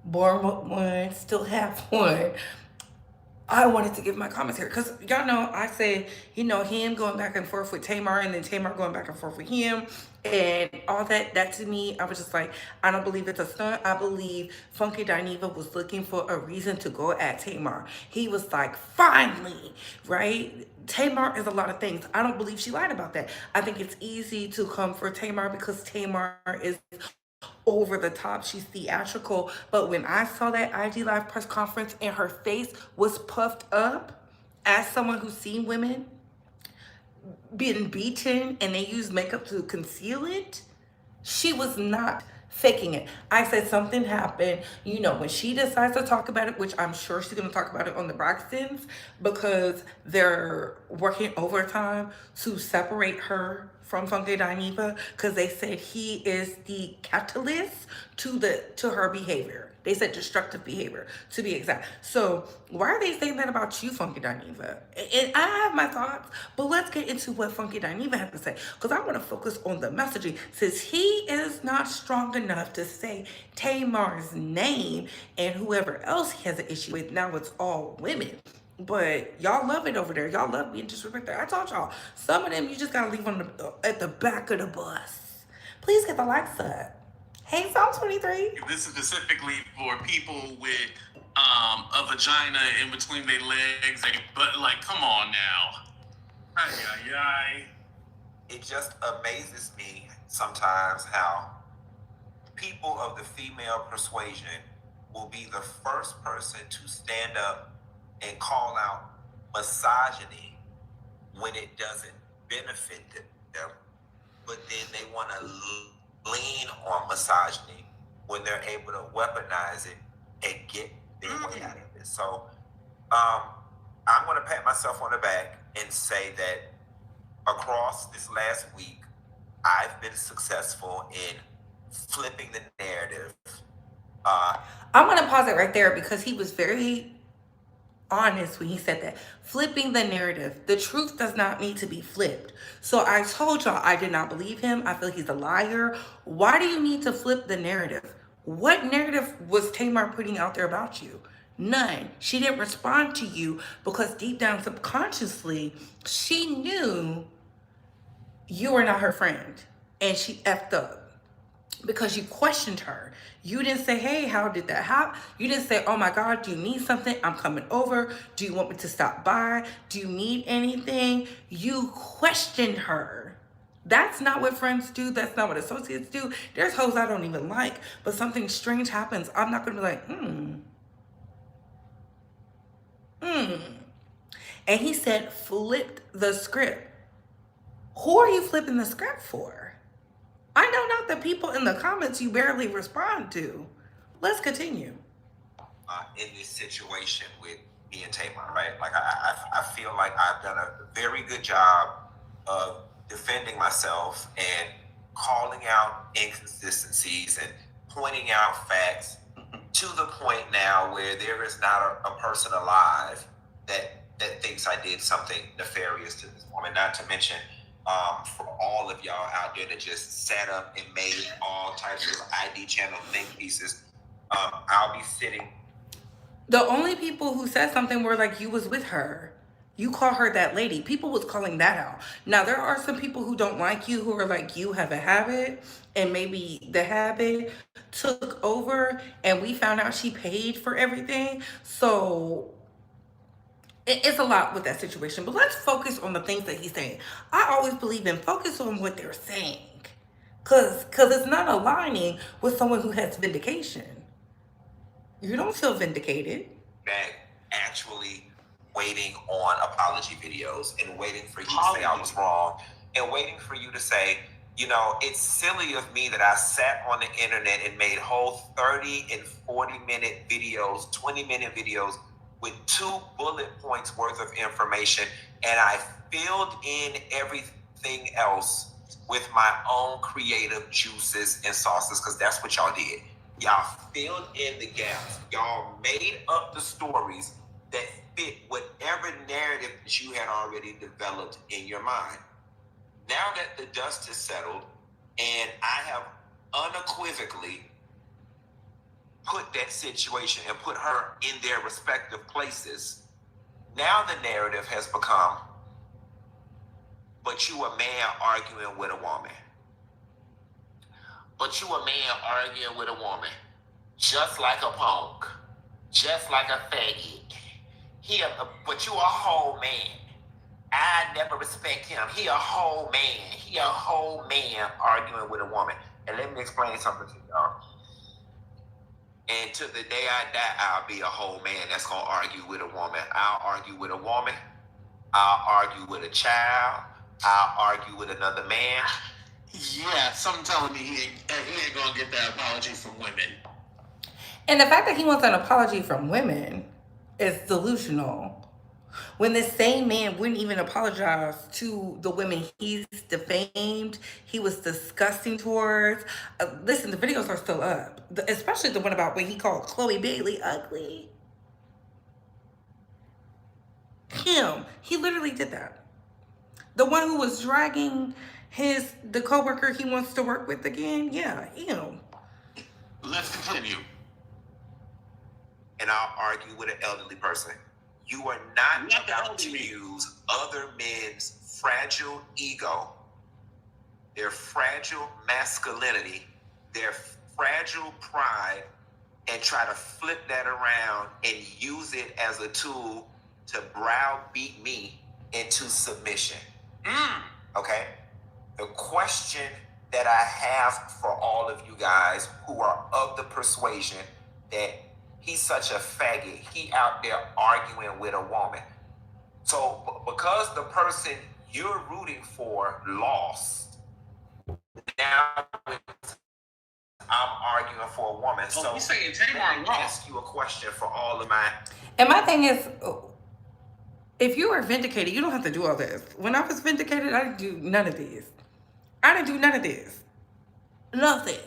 born with one, still have one, I wanted to give my commentary because y'all know I said, him going back and forth with Tamar and then Tamar going back and forth with him and all that. That to me, I was just like, I don't believe it's a stunt. I believe Funky Dineva was looking for a reason to go at Tamar. He was like, finally, right? Tamar is a lot of things. I don't believe she lied about that. I think it's easy to come for Tamar because Tamar is over the top. She's theatrical. But when I saw that IG Live press conference and her face was puffed up, as someone who's seen women being beaten and they use makeup to conceal it, she was not faking it. I said something happened. When she decides to talk about it, which I'm sure she's going to talk about it on the Braxtons because they're working overtime to separate her from Funky Dineva because they said he is the catalyst to her behavior. They said destructive behavior, to be exact. So why are they saying that about you, Funky Dineva? And I have my thoughts, but let's get into what Funky Dineva has to say because I want to focus on the messaging. Since he is not strong enough to say Tamar's name and whoever else he has an issue with, now it's all women. But y'all love it over there. Y'all love being disrespected. I told y'all, some of them you just gotta leave at the back of the bus. Please get the likes up. Hey, Psalm 23. This is specifically for people with a vagina in between their legs. But like, come on now. Ay, ay, ay. It just amazes me sometimes how people of the female persuasion will be the first person to stand up and call out misogyny when it doesn't benefit them, but then they want to lean on misogyny when they're able to weaponize it and get their way out of it. So I'm going to pat myself on the back and say that across this last week, I've been successful in flipping the narrative. I'm going to pause it right there because he was very honest when he said that. Flipping the narrative. The truth does not need to be flipped. So I told y'all I did not believe him. I feel he's a liar. Why do you need to flip the narrative? What narrative was Tamar putting out there about you? None. She didn't respond to you because deep down subconsciously, she knew you were not her friend. And she effed up because you questioned her. You didn't say, hey, how did that happen? You didn't say, oh my God, do you need something? I'm coming over. Do you want me to stop by? Do you need anything? You questioned her. That's not what friends do. That's not what associates do. There's hoes I don't even like, but something strange happens. I'm not going to be like, And he said, flipped the script. Who are you flipping the script for? I know not the people in the comments you barely respond to. Let's continue. In this situation with me and Tamar, right? Like I feel like I've done a very good job of defending myself and calling out inconsistencies and pointing out facts to the point now where there is not a person alive that thinks I did something nefarious to this woman. Not to mention for all of y'all out there that just sat up and made all types of ID channel think pieces. I'll be sitting. The only people who said something were like, you was with her. You call her that lady. People was calling that out. Now, there are some people who don't like you who are like, you have a habit, and maybe the habit took over, and we found out she paid for everything. So it's a lot with that situation. But let's focus on the things that he's saying. I always believe in focus on what they're saying. Because it's not aligning with someone who has vindication. You don't feel vindicated. That actually waiting on apology videos and waiting for you to say I was wrong and waiting for you to say, You know, it's silly of me that I sat on the internet and made whole 30 and 40-minute videos, 20-minute videos with 2 bullet points worth of information, and I filled in everything else with my own creative juices and sauces, because that's what y'all did. Y'all filled in the gaps. Y'all made up the stories that fit whatever narrative that you had already developed in your mind. Now that the dust has settled and I have unequivocally put that situation and put her in their respective places, now the narrative has become, but you a man arguing with a woman. But you a man arguing with a woman. Just like a punk. Just like a faggot. But you a whole man. I never respect him. He a whole man. He a whole man arguing with a woman. And let me explain something to y'all. And to the day I die, I'll be a whole man that's going to argue with a woman. I'll argue with a woman. I'll argue with a child. I'll argue with another man. Yeah, something telling me he ain't going to get that apology from women. And the fact that he wants an apology from women is delusional. When this same man wouldn't even apologize to the women he's defamed, he was disgusting towards. Listen, the videos are still up, especially the one about when he called Chloe Bailey ugly. He literally did that. The one who was dragging the coworker he wants to work with again, yeah, him. Let's continue. And I'll argue with an elderly person. You are not about to use other men's fragile ego, their fragile masculinity, their fragile pride, and try to flip that around and use it as a tool to browbeat me into submission. Okay? The question that I have for all of you guys who are of the persuasion that he's such a faggot, he out there arguing with a woman. So because the person you're rooting for lost, now I'm arguing for a woman. So you saying Tamar let me ask you a question for all of my... And my thing is, if you are vindicated, you don't have to do all this. When I was vindicated, I didn't do none of this. Nothing.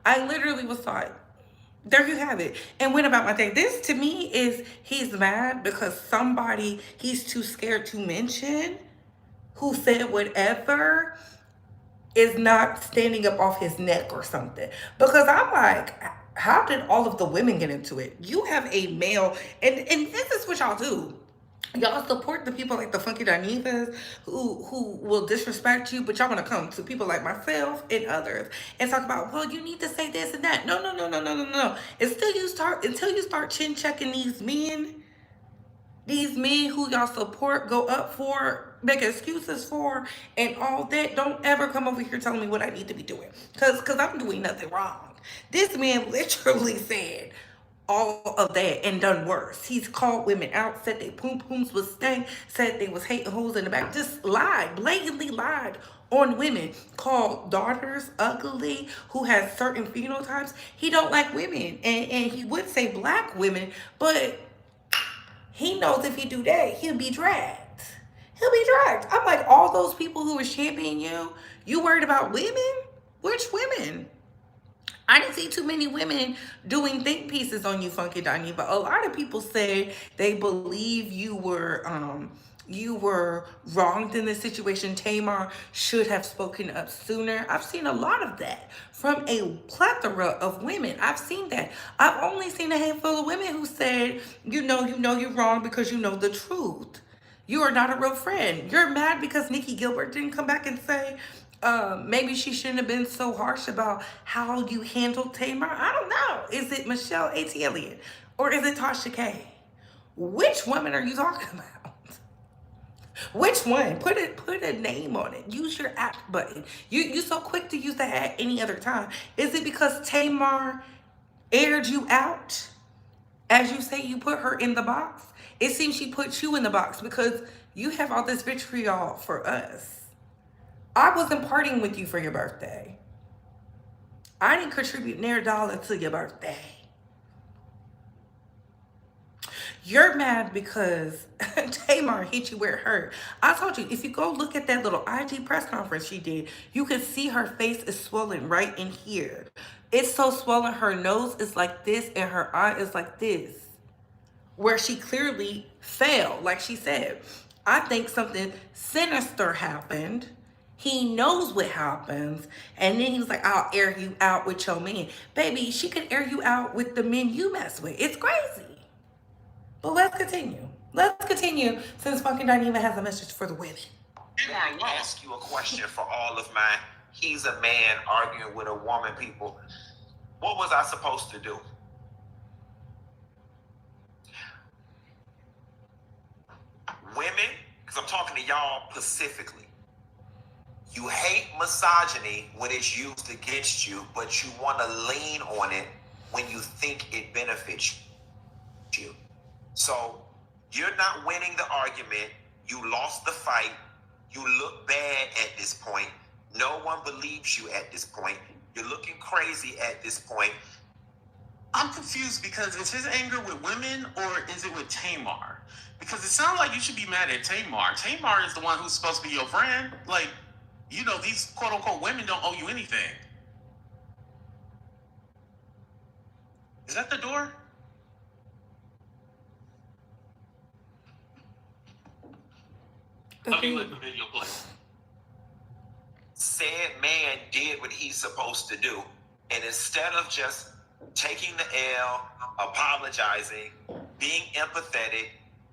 I literally was like, there you have it. And went about my thing. This to me is he's mad because somebody he's too scared to mention who said whatever is not standing up off his neck or something. Because I'm like, how did all of the women get into it? You have a male, and this is what y'all do. Y'all support the people like the Funky Dinevas who will disrespect you, but y'all want to come to people like myself and others and talk about, well, you need to say this and that. No. Until you start chin checking these men who y'all support, go up for, make excuses for, and all that, don't ever come over here telling me what I need to be doing. Cause I'm doing nothing wrong. This man literally said all of that and done worse. He's called women out, said they poom-pooms was stank, said they was hating hoes in the back, just lied, blatantly lied on women, called daughters ugly, who has certain phenotypes. He don't like women, and he would say black women, but he knows if he do that, he'll be dragged. I'm like, all those people who were championing you worried about women? Which women? I didn't see too many women doing think pieces on you, Funky Dineva. A lot of people said they believe you were wronged in this situation. Tamar should have spoken up sooner. I've seen a lot of that from a plethora of women. I've seen that. I've only seen a handful of women who said, you know you're wrong because you know the truth. You are not a real friend. You're mad because Nikki Gilbert didn't come back and say, maybe she shouldn't have been so harsh about how you handled Tamar. I don't know. Is it Michelle Atelian or is it Tasha K? Which woman are you talking about? Which one? Put a name on it. Use your at button. You so quick to use the at any other time. Is it because Tamar aired you out? As you say, you put her in the box. It seems she put you in the box because you have all this vitriol for us. I wasn't partying with you for your birthday. I didn't contribute near a dollar to your birthday. You're mad because Tamar hit you where it hurt. I told you, if you go look at that little IG press conference she did, you can see her face is swollen right in here. It's so swollen, her nose is like this and her eye is like this, where she clearly fell, like she said. I think something sinister happened. He knows what happens. And then he was like, I'll air you out with your man. Baby, she could air you out with the men you mess with. It's crazy. But let's continue. Let's continue since Funky Dineva has a message for the women. Can I ask you a question for all of my he's a man arguing with a woman people? What was I supposed to do? Women, because I'm talking to y'all specifically. You hate misogyny when it's used against you, but you want to lean on it when you think it benefits you. So you're not winning the argument. You lost the fight. You look bad at this point. No one believes you at this point. You're looking crazy at this point. I'm confused because is his anger with women or is it with Tamar? Because it sounds like you should be mad at Tamar. Tamar is the one who's supposed to be your friend. Like, you know, these quote unquote women don't owe you anything. Is that the door? Let me let the video play. Said man did what he's supposed to do. And instead of just taking the L, apologizing, being empathetic,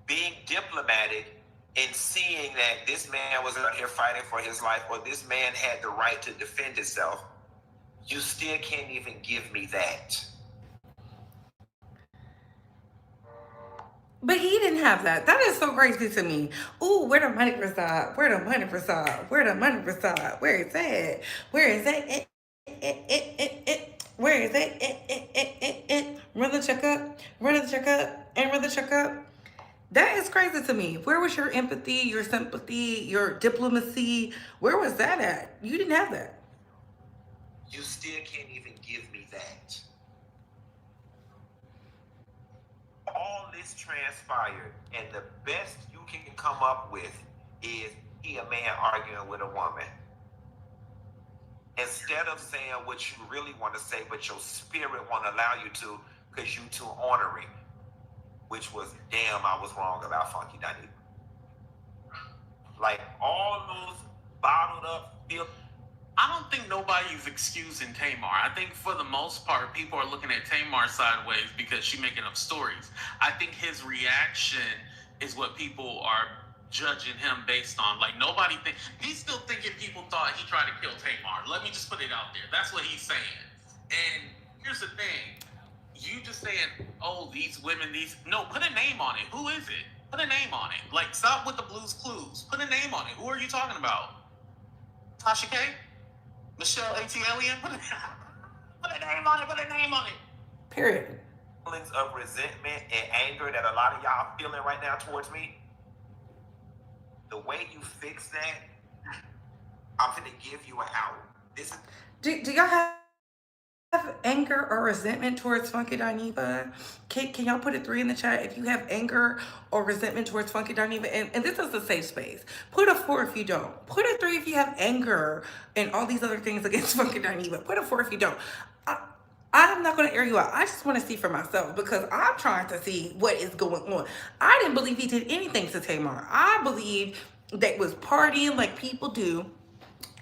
being diplomatic, and seeing that this man was out here fighting for his life or this man had the right to defend himself, you still can't even give me that. But he didn't have that. That is so crazy to me. Ooh, where the money reside? Where the money reside? Where the money reside? Where is that? Where is that? Where is that? Run the checkup, run the checkup, and run the checkup. That is crazy to me. Where was your empathy, your sympathy, your diplomacy? Where was that at? You didn't have that. You still can't even give me that. All this transpired, and the best you can come up with is he a man arguing with a woman. Instead of saying what you really want to say, but your spirit won't allow you to because you too ornery, which was, damn, I was wrong about Funky Dineva. Like, all those bottled up, I don't think nobody's excusing Tamar. I think for the most part, people are looking at Tamar sideways because she's making up stories. I think his reaction is what people are judging him based on. Like, nobody think he's still thinking people thought he tried to kill Tamar. Let me just put it out there. That's what he's saying. And here's the thing. You just saying, oh, these women, no, put a name on it. Who is it? Put a name on it. Like, stop with the Blues Clues. Put a name on it. Who are you talking about? Tasha K? Michelle A.T. Alien? Put a name on it. Put a name on it. Period. Feelings of resentment and anger that a lot of y'all feeling right now towards me, the way you fix that, I'm gonna give you an out. This is. Do y'all have anger or resentment towards Funky Dineva? Can y'all put a 3 in the chat if you have anger or resentment towards Funky Dineva? And this is a safe space. Put a 4 if you don't. Put a 3 if you have anger and all these other things against Funky Dineva. Put a 4 if you don't. I'm not going to air you out. I just want to see for myself because I'm trying to see what is going on. I didn't believe he did anything to Tamar. I believe that was partying like people do.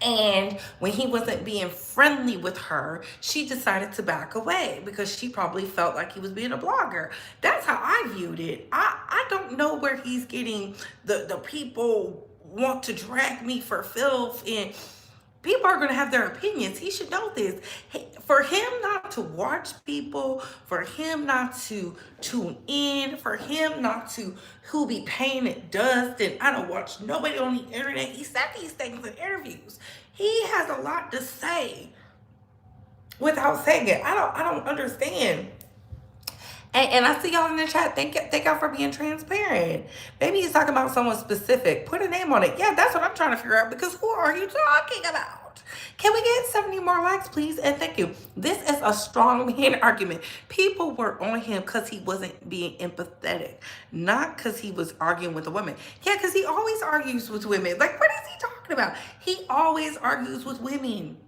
And when he wasn't being friendly with her, she decided to back away because she probably felt like he was being a blogger. That's how I viewed it. I don't know where he's getting the people want to drag me for filth, and people are going to have their opinions. He should know this. For him not to watch people, for him not to tune in, for him not to who be painted dust, and I don't watch nobody on the internet. He said these things in interviews. He has a lot to say without saying it. I don't understand And I see y'all in the chat. Thank y'all for being transparent. Maybe he's talking about someone specific. Put a name on it. Yeah, that's what I'm trying to figure out because who are you talking about? Can we get 70 more likes, please? And thank you. This is a strong man argument. People were on him because he wasn't being empathetic, not because he was arguing with a woman. Yeah, because he always argues with women. Like, what is he talking about? He always argues with women.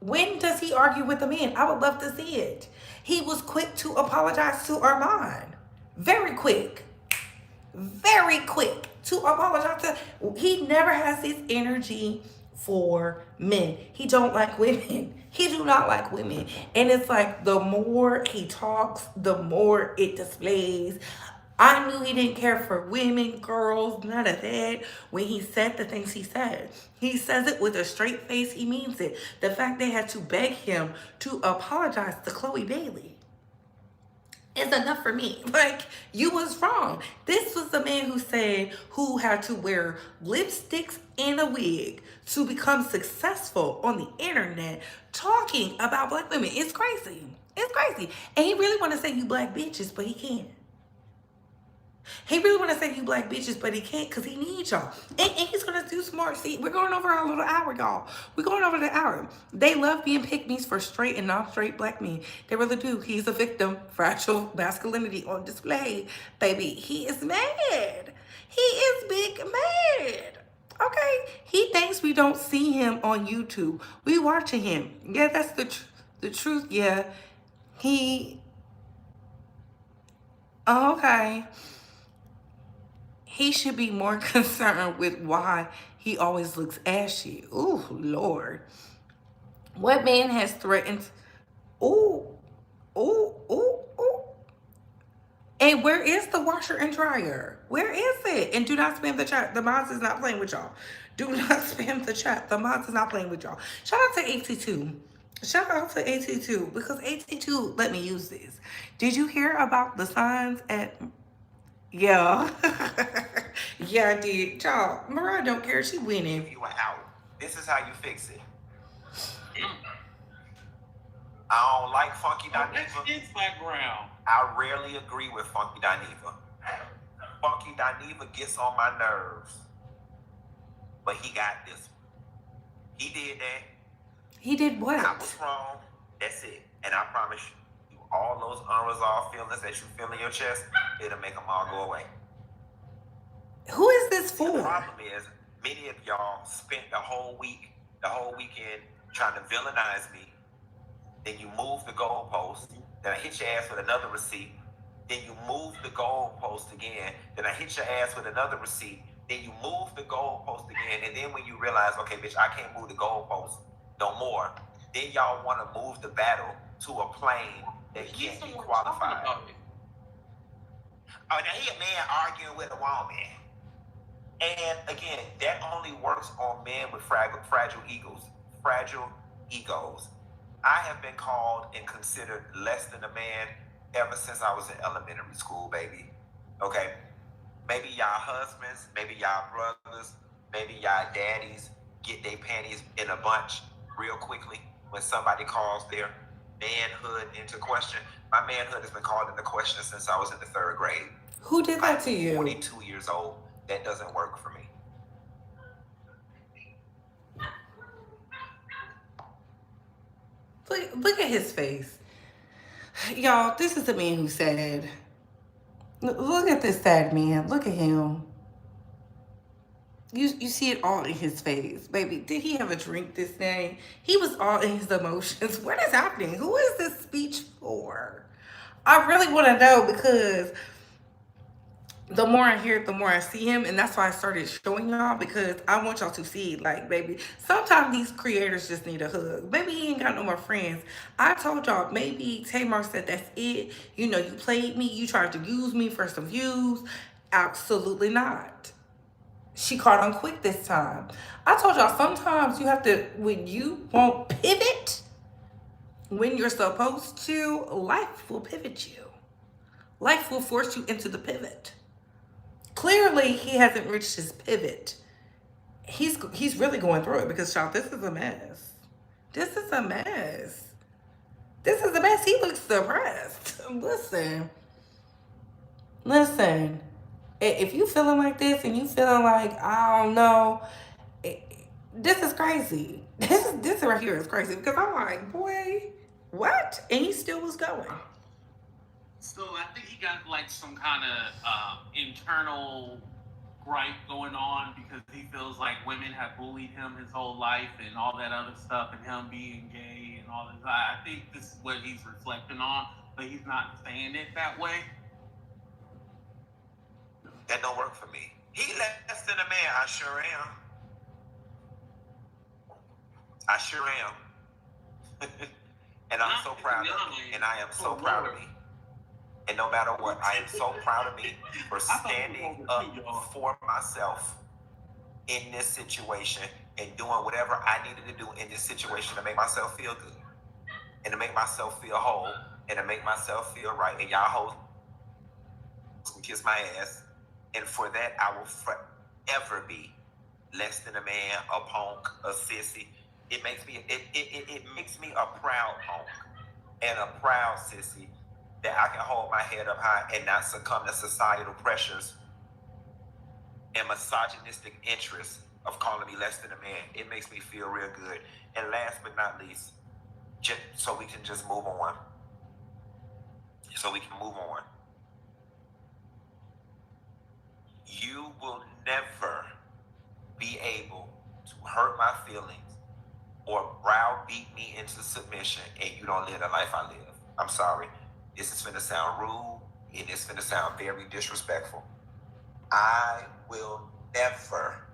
When does he argue with a man? I would love to see it. He was quick to apologize to Armand. Very quick. Very quick to apologize to. He never has this energy for men. He don't like women. He do not like women. And it's like the more he talks, the more it displays. I knew he didn't care for women, girls, none of that when he said the things he said. He says it with a straight face. He means it. The fact they had to beg him to apologize to Chloe Bailey is enough for me. Like, you was wrong. This was the man who had to wear lipsticks and a wig to become successful on the internet talking about black women. It's crazy. It's crazy. And he really want to say you black bitches, but he can't. He really want to say you black bitches, but he can't because he needs y'all. And he's going to do smart. See, we're going over our little hour, y'all. We're going over the hour. They love being pick-me's for straight and non-straight black men. They really do. He's a victim. Fragile masculinity on display. Baby, he is mad. He is big mad. Okay? He thinks we don't see him on YouTube. We watching him. Yeah, that's the truth. Yeah. Okay. He should be more concerned with why he always looks ashy. Ooh, Lord. What man has threatened? Ooh, ooh, ooh, ooh. And where is the washer and dryer? Where is it? And do not spam the chat. The mods is not playing with y'all. Do not spam the chat. The mods is not playing with y'all. Shout out to AT2. Shout out to AT2 because AT2 let me use this. Did you hear about the signs at... Yeah. Yeah, I did. Y'all, Mariah don't care. She winning. If you are out, this is how you fix it. I don't like Funky Dineva. Background. I rarely agree with Funky Dineva. Funky Dineva gets on my nerves. But he got this one. He did that. He did what? I was wrong. That's it. And I promise you, all those unresolved feelings that you feel in your chest, it'll make them all go away. Who is this for? The problem is, many of y'all spent the whole weekend trying to villainize me. Then you move the goalpost. Then I hit your ass with another receipt. Then you move the goalpost again. Then I hit your ass with another receipt. Then you move the goalpost again. And then when you realize, okay, bitch, I can't move the goalpost no more. Then y'all want to move the battle to a plane that can't be qualified. Oh, now he a man arguing with a woman. And again, that only works on men with fragile egos. Fragile egos. I have been called and considered less than a man ever since I was in elementary school, baby. Okay? Maybe y'all husbands, maybe y'all brothers, maybe y'all daddies get their panties in a bunch real quickly when somebody calls their manhood into question. My manhood has been called into question since I was in the 3rd grade. Who did that to you? 42 years old. That doesn't work for me. Look at his face. Y'all, this is the man who said, look at this sad man. Look at him. You see it all in his face. Baby, did he have a drink this day? He was all in his emotions. What is happening? Who is this speech for? I really want to know because the more I hear it, the more I see him. And that's why I started showing y'all because I want y'all to see, like, baby, sometimes these creators just need a hug. Maybe he ain't got no more friends. I told y'all, maybe Tamar said that's it. You know, you played me. You tried to use me for some views. Absolutely not. She caught on quick this time. I told y'all, sometimes you have to, when you won't pivot, when you're supposed to, life will pivot you. Life will force you into the pivot. Clearly, he hasn't reached his pivot. He's really going through it because, y'all, this is a mess. This is a mess. This is a mess. He looks depressed. Listen, Listen, if you feeling like this and you feeling like, I don't know, this is crazy. This right here is crazy because I'm like, boy, what? And he still was going. So I think he got like some kind of internal gripe going on because he feels like women have bullied him his whole life and all that other stuff, and him being gay and all this. I think this is what he's reflecting on, but he's not saying it that way. That don't work for me. He less than a man. I sure am. I sure am. And I'm so proud of me. And I am so proud of me. And no matter what, I am so proud of me for standing up for myself in this situation and doing whatever I needed to do in this situation to make myself feel good and to make myself feel whole and to make myself feel right. And y'all hoes can kiss my ass. And for that, I will forever be less than a man, a punk, a sissy. It makes me a proud punk and a proud sissy that I can hold my head up high and not succumb to societal pressures and misogynistic interests of calling me less than a man. It makes me feel real good. And last but not least, just so we can just move on. You will never be able to hurt my feelings or browbeat me into submission and you don't live the life I live. I'm sorry. This is finna sound rude and it's finna sound very disrespectful. I will never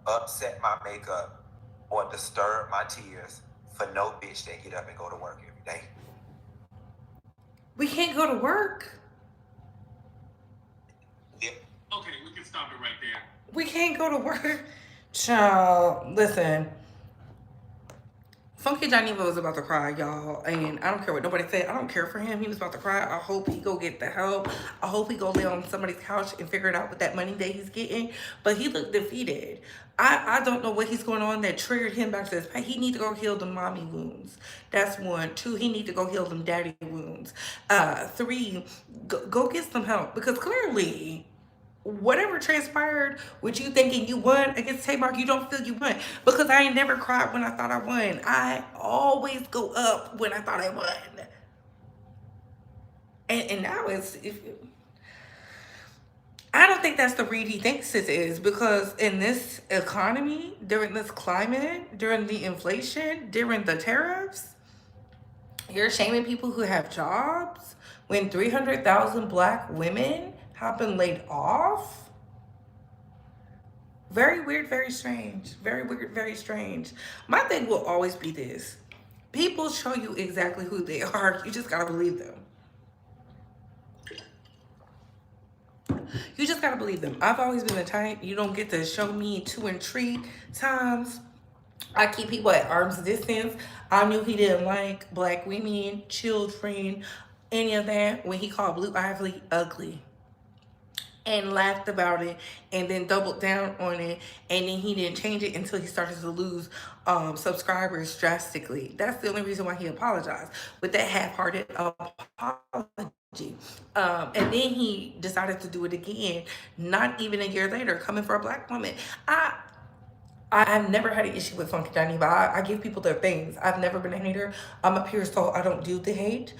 upset my makeup or disturb my tears for no bitch that get up and go to work every day. We can't go to work. Yeah. Okay, we can stop it right there. We can't go to work. Child, listen. Funky Dineva was about to cry, y'all. And I don't care what nobody said. I don't care for him. He was about to cry. I hope he go get the help. I hope he go lay on somebody's couch and figure it out with that money that he's getting. But he looked defeated. I don't know what he's going on that triggered him back to this. He need to go heal the mommy wounds. That's 1. 2, he need to go heal them daddy wounds. 3, go get some help. Because clearly, whatever transpired with you thinking you won against Tamar, you don't feel you won. Because I ain't never cried when I thought I won. I always go up when I thought I won. And now I don't think that's the read he thinks it is, because in this economy, during this climate, during the inflation, during the tariffs, you're shaming people who have jobs when 300,000 black women have been laid off. Very weird, very strange. Very weird, very strange. My thing will always be this. People show you exactly who they are. You just gotta believe them. You just gotta believe them. I've always been the type, you don't get to show me 2 and 3 times. I keep people at arm's distance. I knew he didn't like black women, children, any of that when he called Blue Ivy ugly. And laughed about it and then doubled down on it, and then he didn't change it until he started to lose subscribers drastically. That's the only reason why he apologized with that half-hearted apology. And then he decided to do it again, not even a year later, coming for a black woman. I've never had an issue with Funky Dineva. I give people their things. I've never been a hater. I'm a pure soul. I don't do the hate.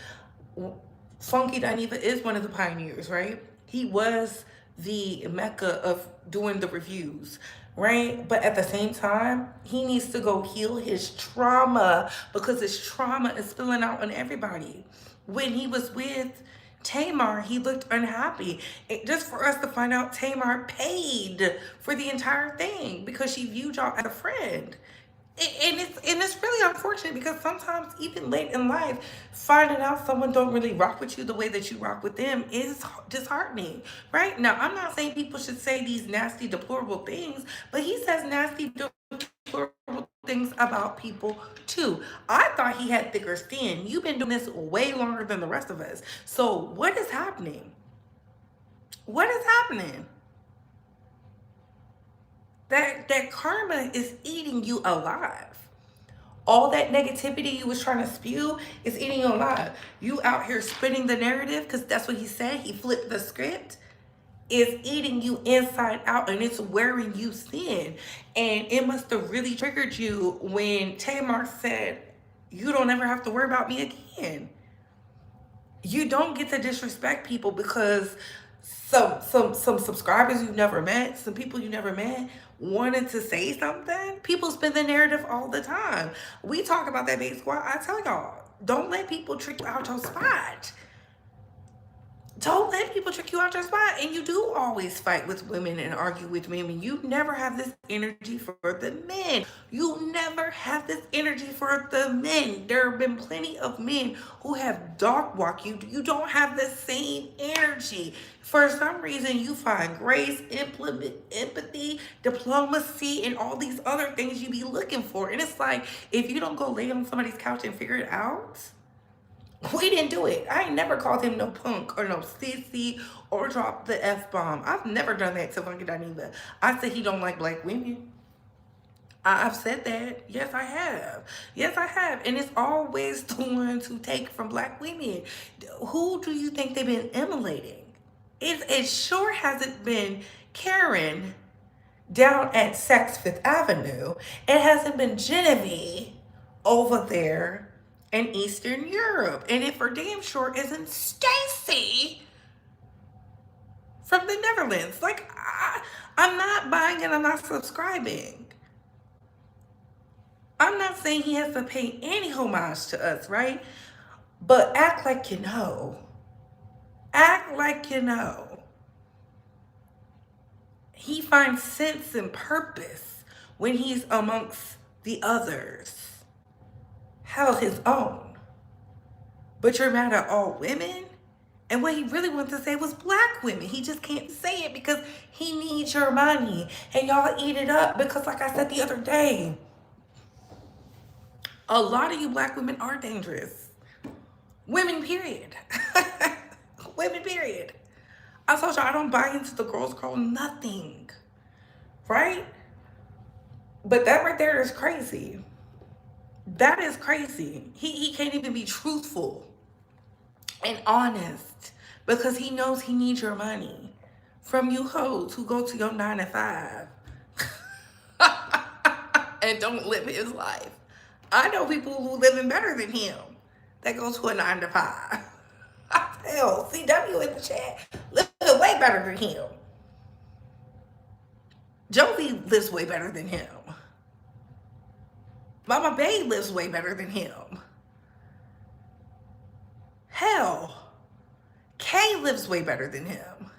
Funky Dineva is one of the pioneers, right? He was the mecca of doing the reviews, right? But at the same time, he needs to go heal his trauma, because his trauma is spilling out on everybody. When he was with Tamar, he looked unhappy. Just for us to find out Tamar paid for the entire thing because she viewed y'all as a friend. And it's really unfortunate, because sometimes even late in life, finding out someone don't really rock with you the way that you rock with them is disheartening, right? Now, I'm not saying people should say these nasty, deplorable things, but he says nasty, deplorable things about people too. I thought he had thicker skin. You've been doing this way longer than the rest of us. So what is happening? What is happening? That karma is eating you alive. All that negativity you was trying to spew is eating you alive. You out here spinning the narrative because that's what he said. He flipped the script. is eating you inside out and it's wearing you thin. And it must have really triggered you when Tamar said, you don't ever have to worry about me again. You don't get to disrespect people because some subscribers you've never met, some people you never met wanted to say something. People spin the narrative all the time. We talk about that big squad. I tell y'all, don't let people trick you out your spot. Don't let people trick you out your spot. And you do always fight with women and argue with women. You never have this energy for the men. You never have this energy for the men. There have been plenty of men who have dog walked you. You don't have the same energy. For some reason, you find grace, empathy, diplomacy, and all these other things you be looking for. And it's like, if you don't go lay on somebody's couch and figure it out, we didn't do it. I ain't never called him no punk or no sissy or dropped the F-bomb. I've never done that to Funky Dineva. I said he don't like black women. I've said that. Yes, I have. Yes, I have. And it's always the ones who take from black women. Who do you think they've been emulating? It sure hasn't been Karen down at Saks Fifth Avenue. It hasn't been Genevieve over there in Eastern Europe. And it for damn sure isn't Stacy from the Netherlands. Like, I'm not buying and I'm not subscribing. I'm not saying he has to pay any homage to us, right? But act like you know. Act like you know. He finds sense and purpose when he's amongst the others. Held his own. But you're mad at all women? And what he really wanted to say was black women. He just can't say it because he needs your money. And y'all eat it up because, like I said the other day, a lot of you black women are dangerous. Women, period. Women, period. I told y'all I don't buy into the girls girl nothing. Right? But that right there is crazy. That is crazy. He can't even be truthful and honest because he knows he needs your money from you hoes who go to your 9 to 5 and don't live his life. I know people who living better than him that go to a 9 to 5. Hell, CW in the chat living way better than him. Jovi lives way better than him. Mama Bae lives way better than him. Hell, Kay lives way better than him.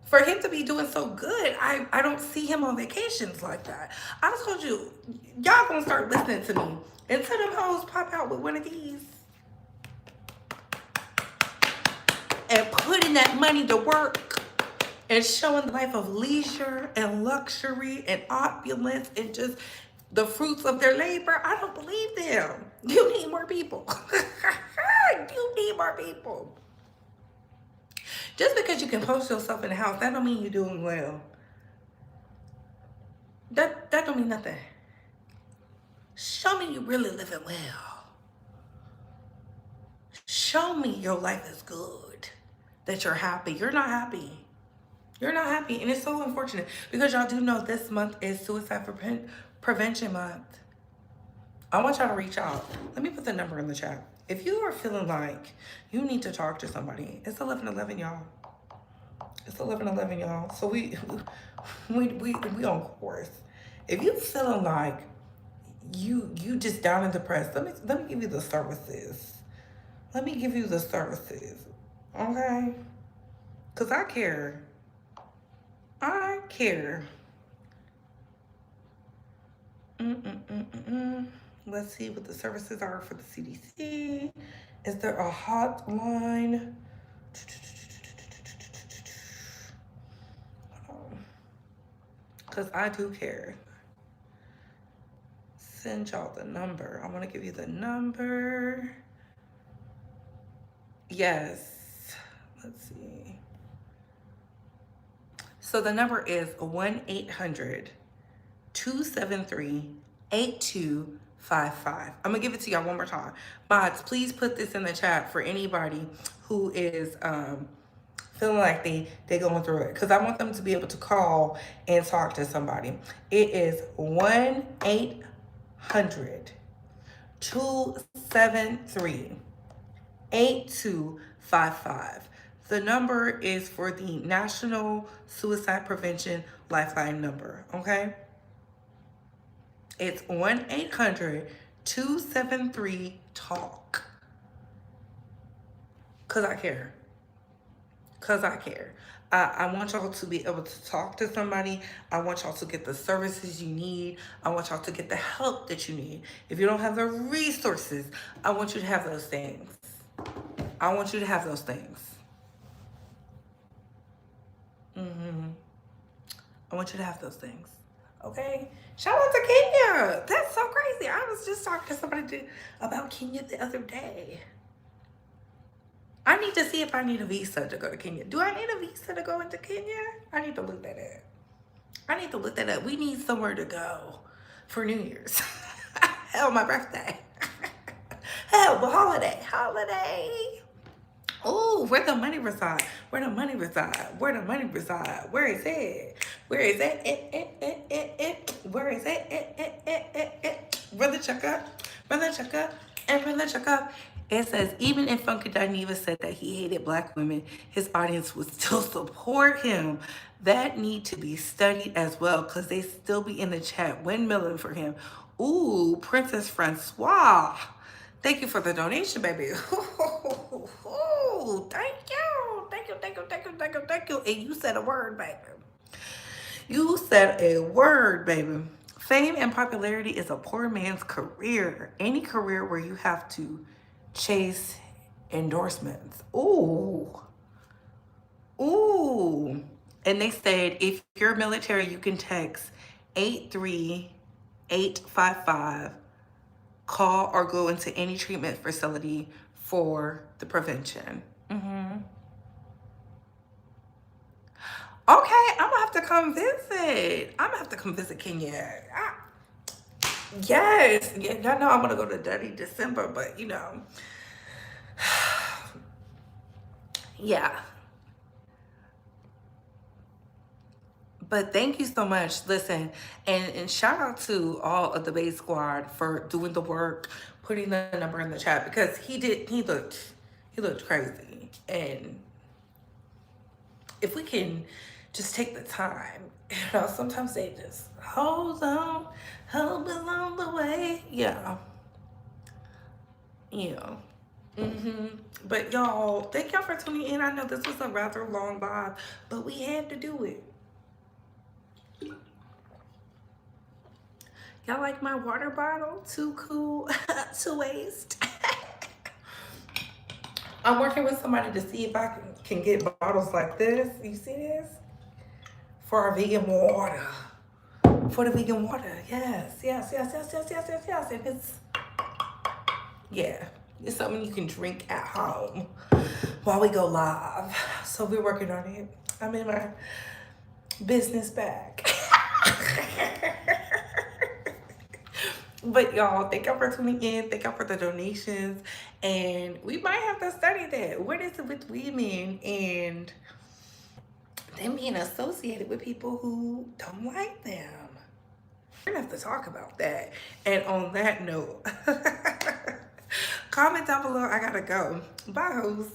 For him to be doing so good, I don't see him on vacations like that. I just told you, y'all gonna start listening to me until them hoes pop out with one of these and putting that money to work and showing the life of leisure and luxury and opulence and just the fruits of their labor. I don't believe them. You need more people. You need more people. Just because you can post yourself in the house, that don't mean you're doing well. That don't mean nothing. Show me you really living well. Show me your life is good. That you're happy. You're not happy. You're not happy. And it's so unfortunate because y'all do know this month is Suicide Prevention Month. I want y'all to reach out. Let me put the number in the chat. If you are feeling like you need to talk to somebody, it's 11:11, y'all. It's 11:11, y'all. So we on course. If you feeling like you just down and depressed, let me give you the services. Let me give you the services, okay? Cause I care. I care. Let's see what the services are for the CDC. Is there a hotline? Because I do care. Send y'all the number. I want to give you the number. Yes. Let's see. So the number is 1-800-273-8255. I'm gonna give it to y'all one more time. Mods, please put this in the chat for anybody who is feeling like they going through it. Because I want them to be able to call and talk to somebody. It is 1-800-273-8255. The number is for the National Suicide Prevention Lifeline number, okay? It's 1-800-273-TALK. Because I care. Because I care. I want y'all to be able to talk to somebody. I want y'all to get the services you need. I want y'all to get the help that you need. If you don't have the resources, I want you to have those things. I want you to have those things. I want you to have those things. Okay? Shout out to Kenya. That's so crazy. I was just talking to somebody about Kenya the other day. I need to see if I need a visa to go to Kenya. Do I need a visa to go into Kenya? I need to look that up. We need somewhere to go for New Year's. Hell, my birthday. Hell, the holiday. Oh, where the money reside? Where the money reside? Where is it? Where is it? Where is it? Brother Chucka. It says, even if Funky Dineva said that he hated black women, his audience would still support him. That need to be studied as well, because they still be in the chat windmilling for him. Ooh, Princess Francois. Thank you for the donation, baby. Ooh, thank you. And you said a word, baby. Fame and popularity is a poor man's career. Any career where you have to chase endorsements. Ooh. And they said, if you're military, you can text 83855. Call or go into any treatment facility for the prevention. Okay, I'm gonna have to come visit. Kenya. Yes, yeah, y'all know I'm gonna go to Dirty December, but you know, yeah. But thank you so much. Listen, and shout out to all of the Bay Squad for doing the work, putting the number in the chat, because he looked crazy. And if we can just take the time, you know, sometimes they just hold on, help along the way. Yeah. But y'all, thank y'all for tuning in. I know this was a rather long live, but we had to do it. Y'all like my water bottle? Too cool to waste. I'm working with somebody to see if I can get bottles like this. You see this? For our vegan water. For the vegan water. Yes. And it's something you can drink at home while we go live. So we're working on it. I'm in my business bag. But y'all, thank y'all for tuning in. Thank y'all for the donations. And we might have to study that. What is it with women and them being associated with people who don't like them? We're gonna have to talk about that. And on that note, comment down below. I gotta go. Bye, hoes.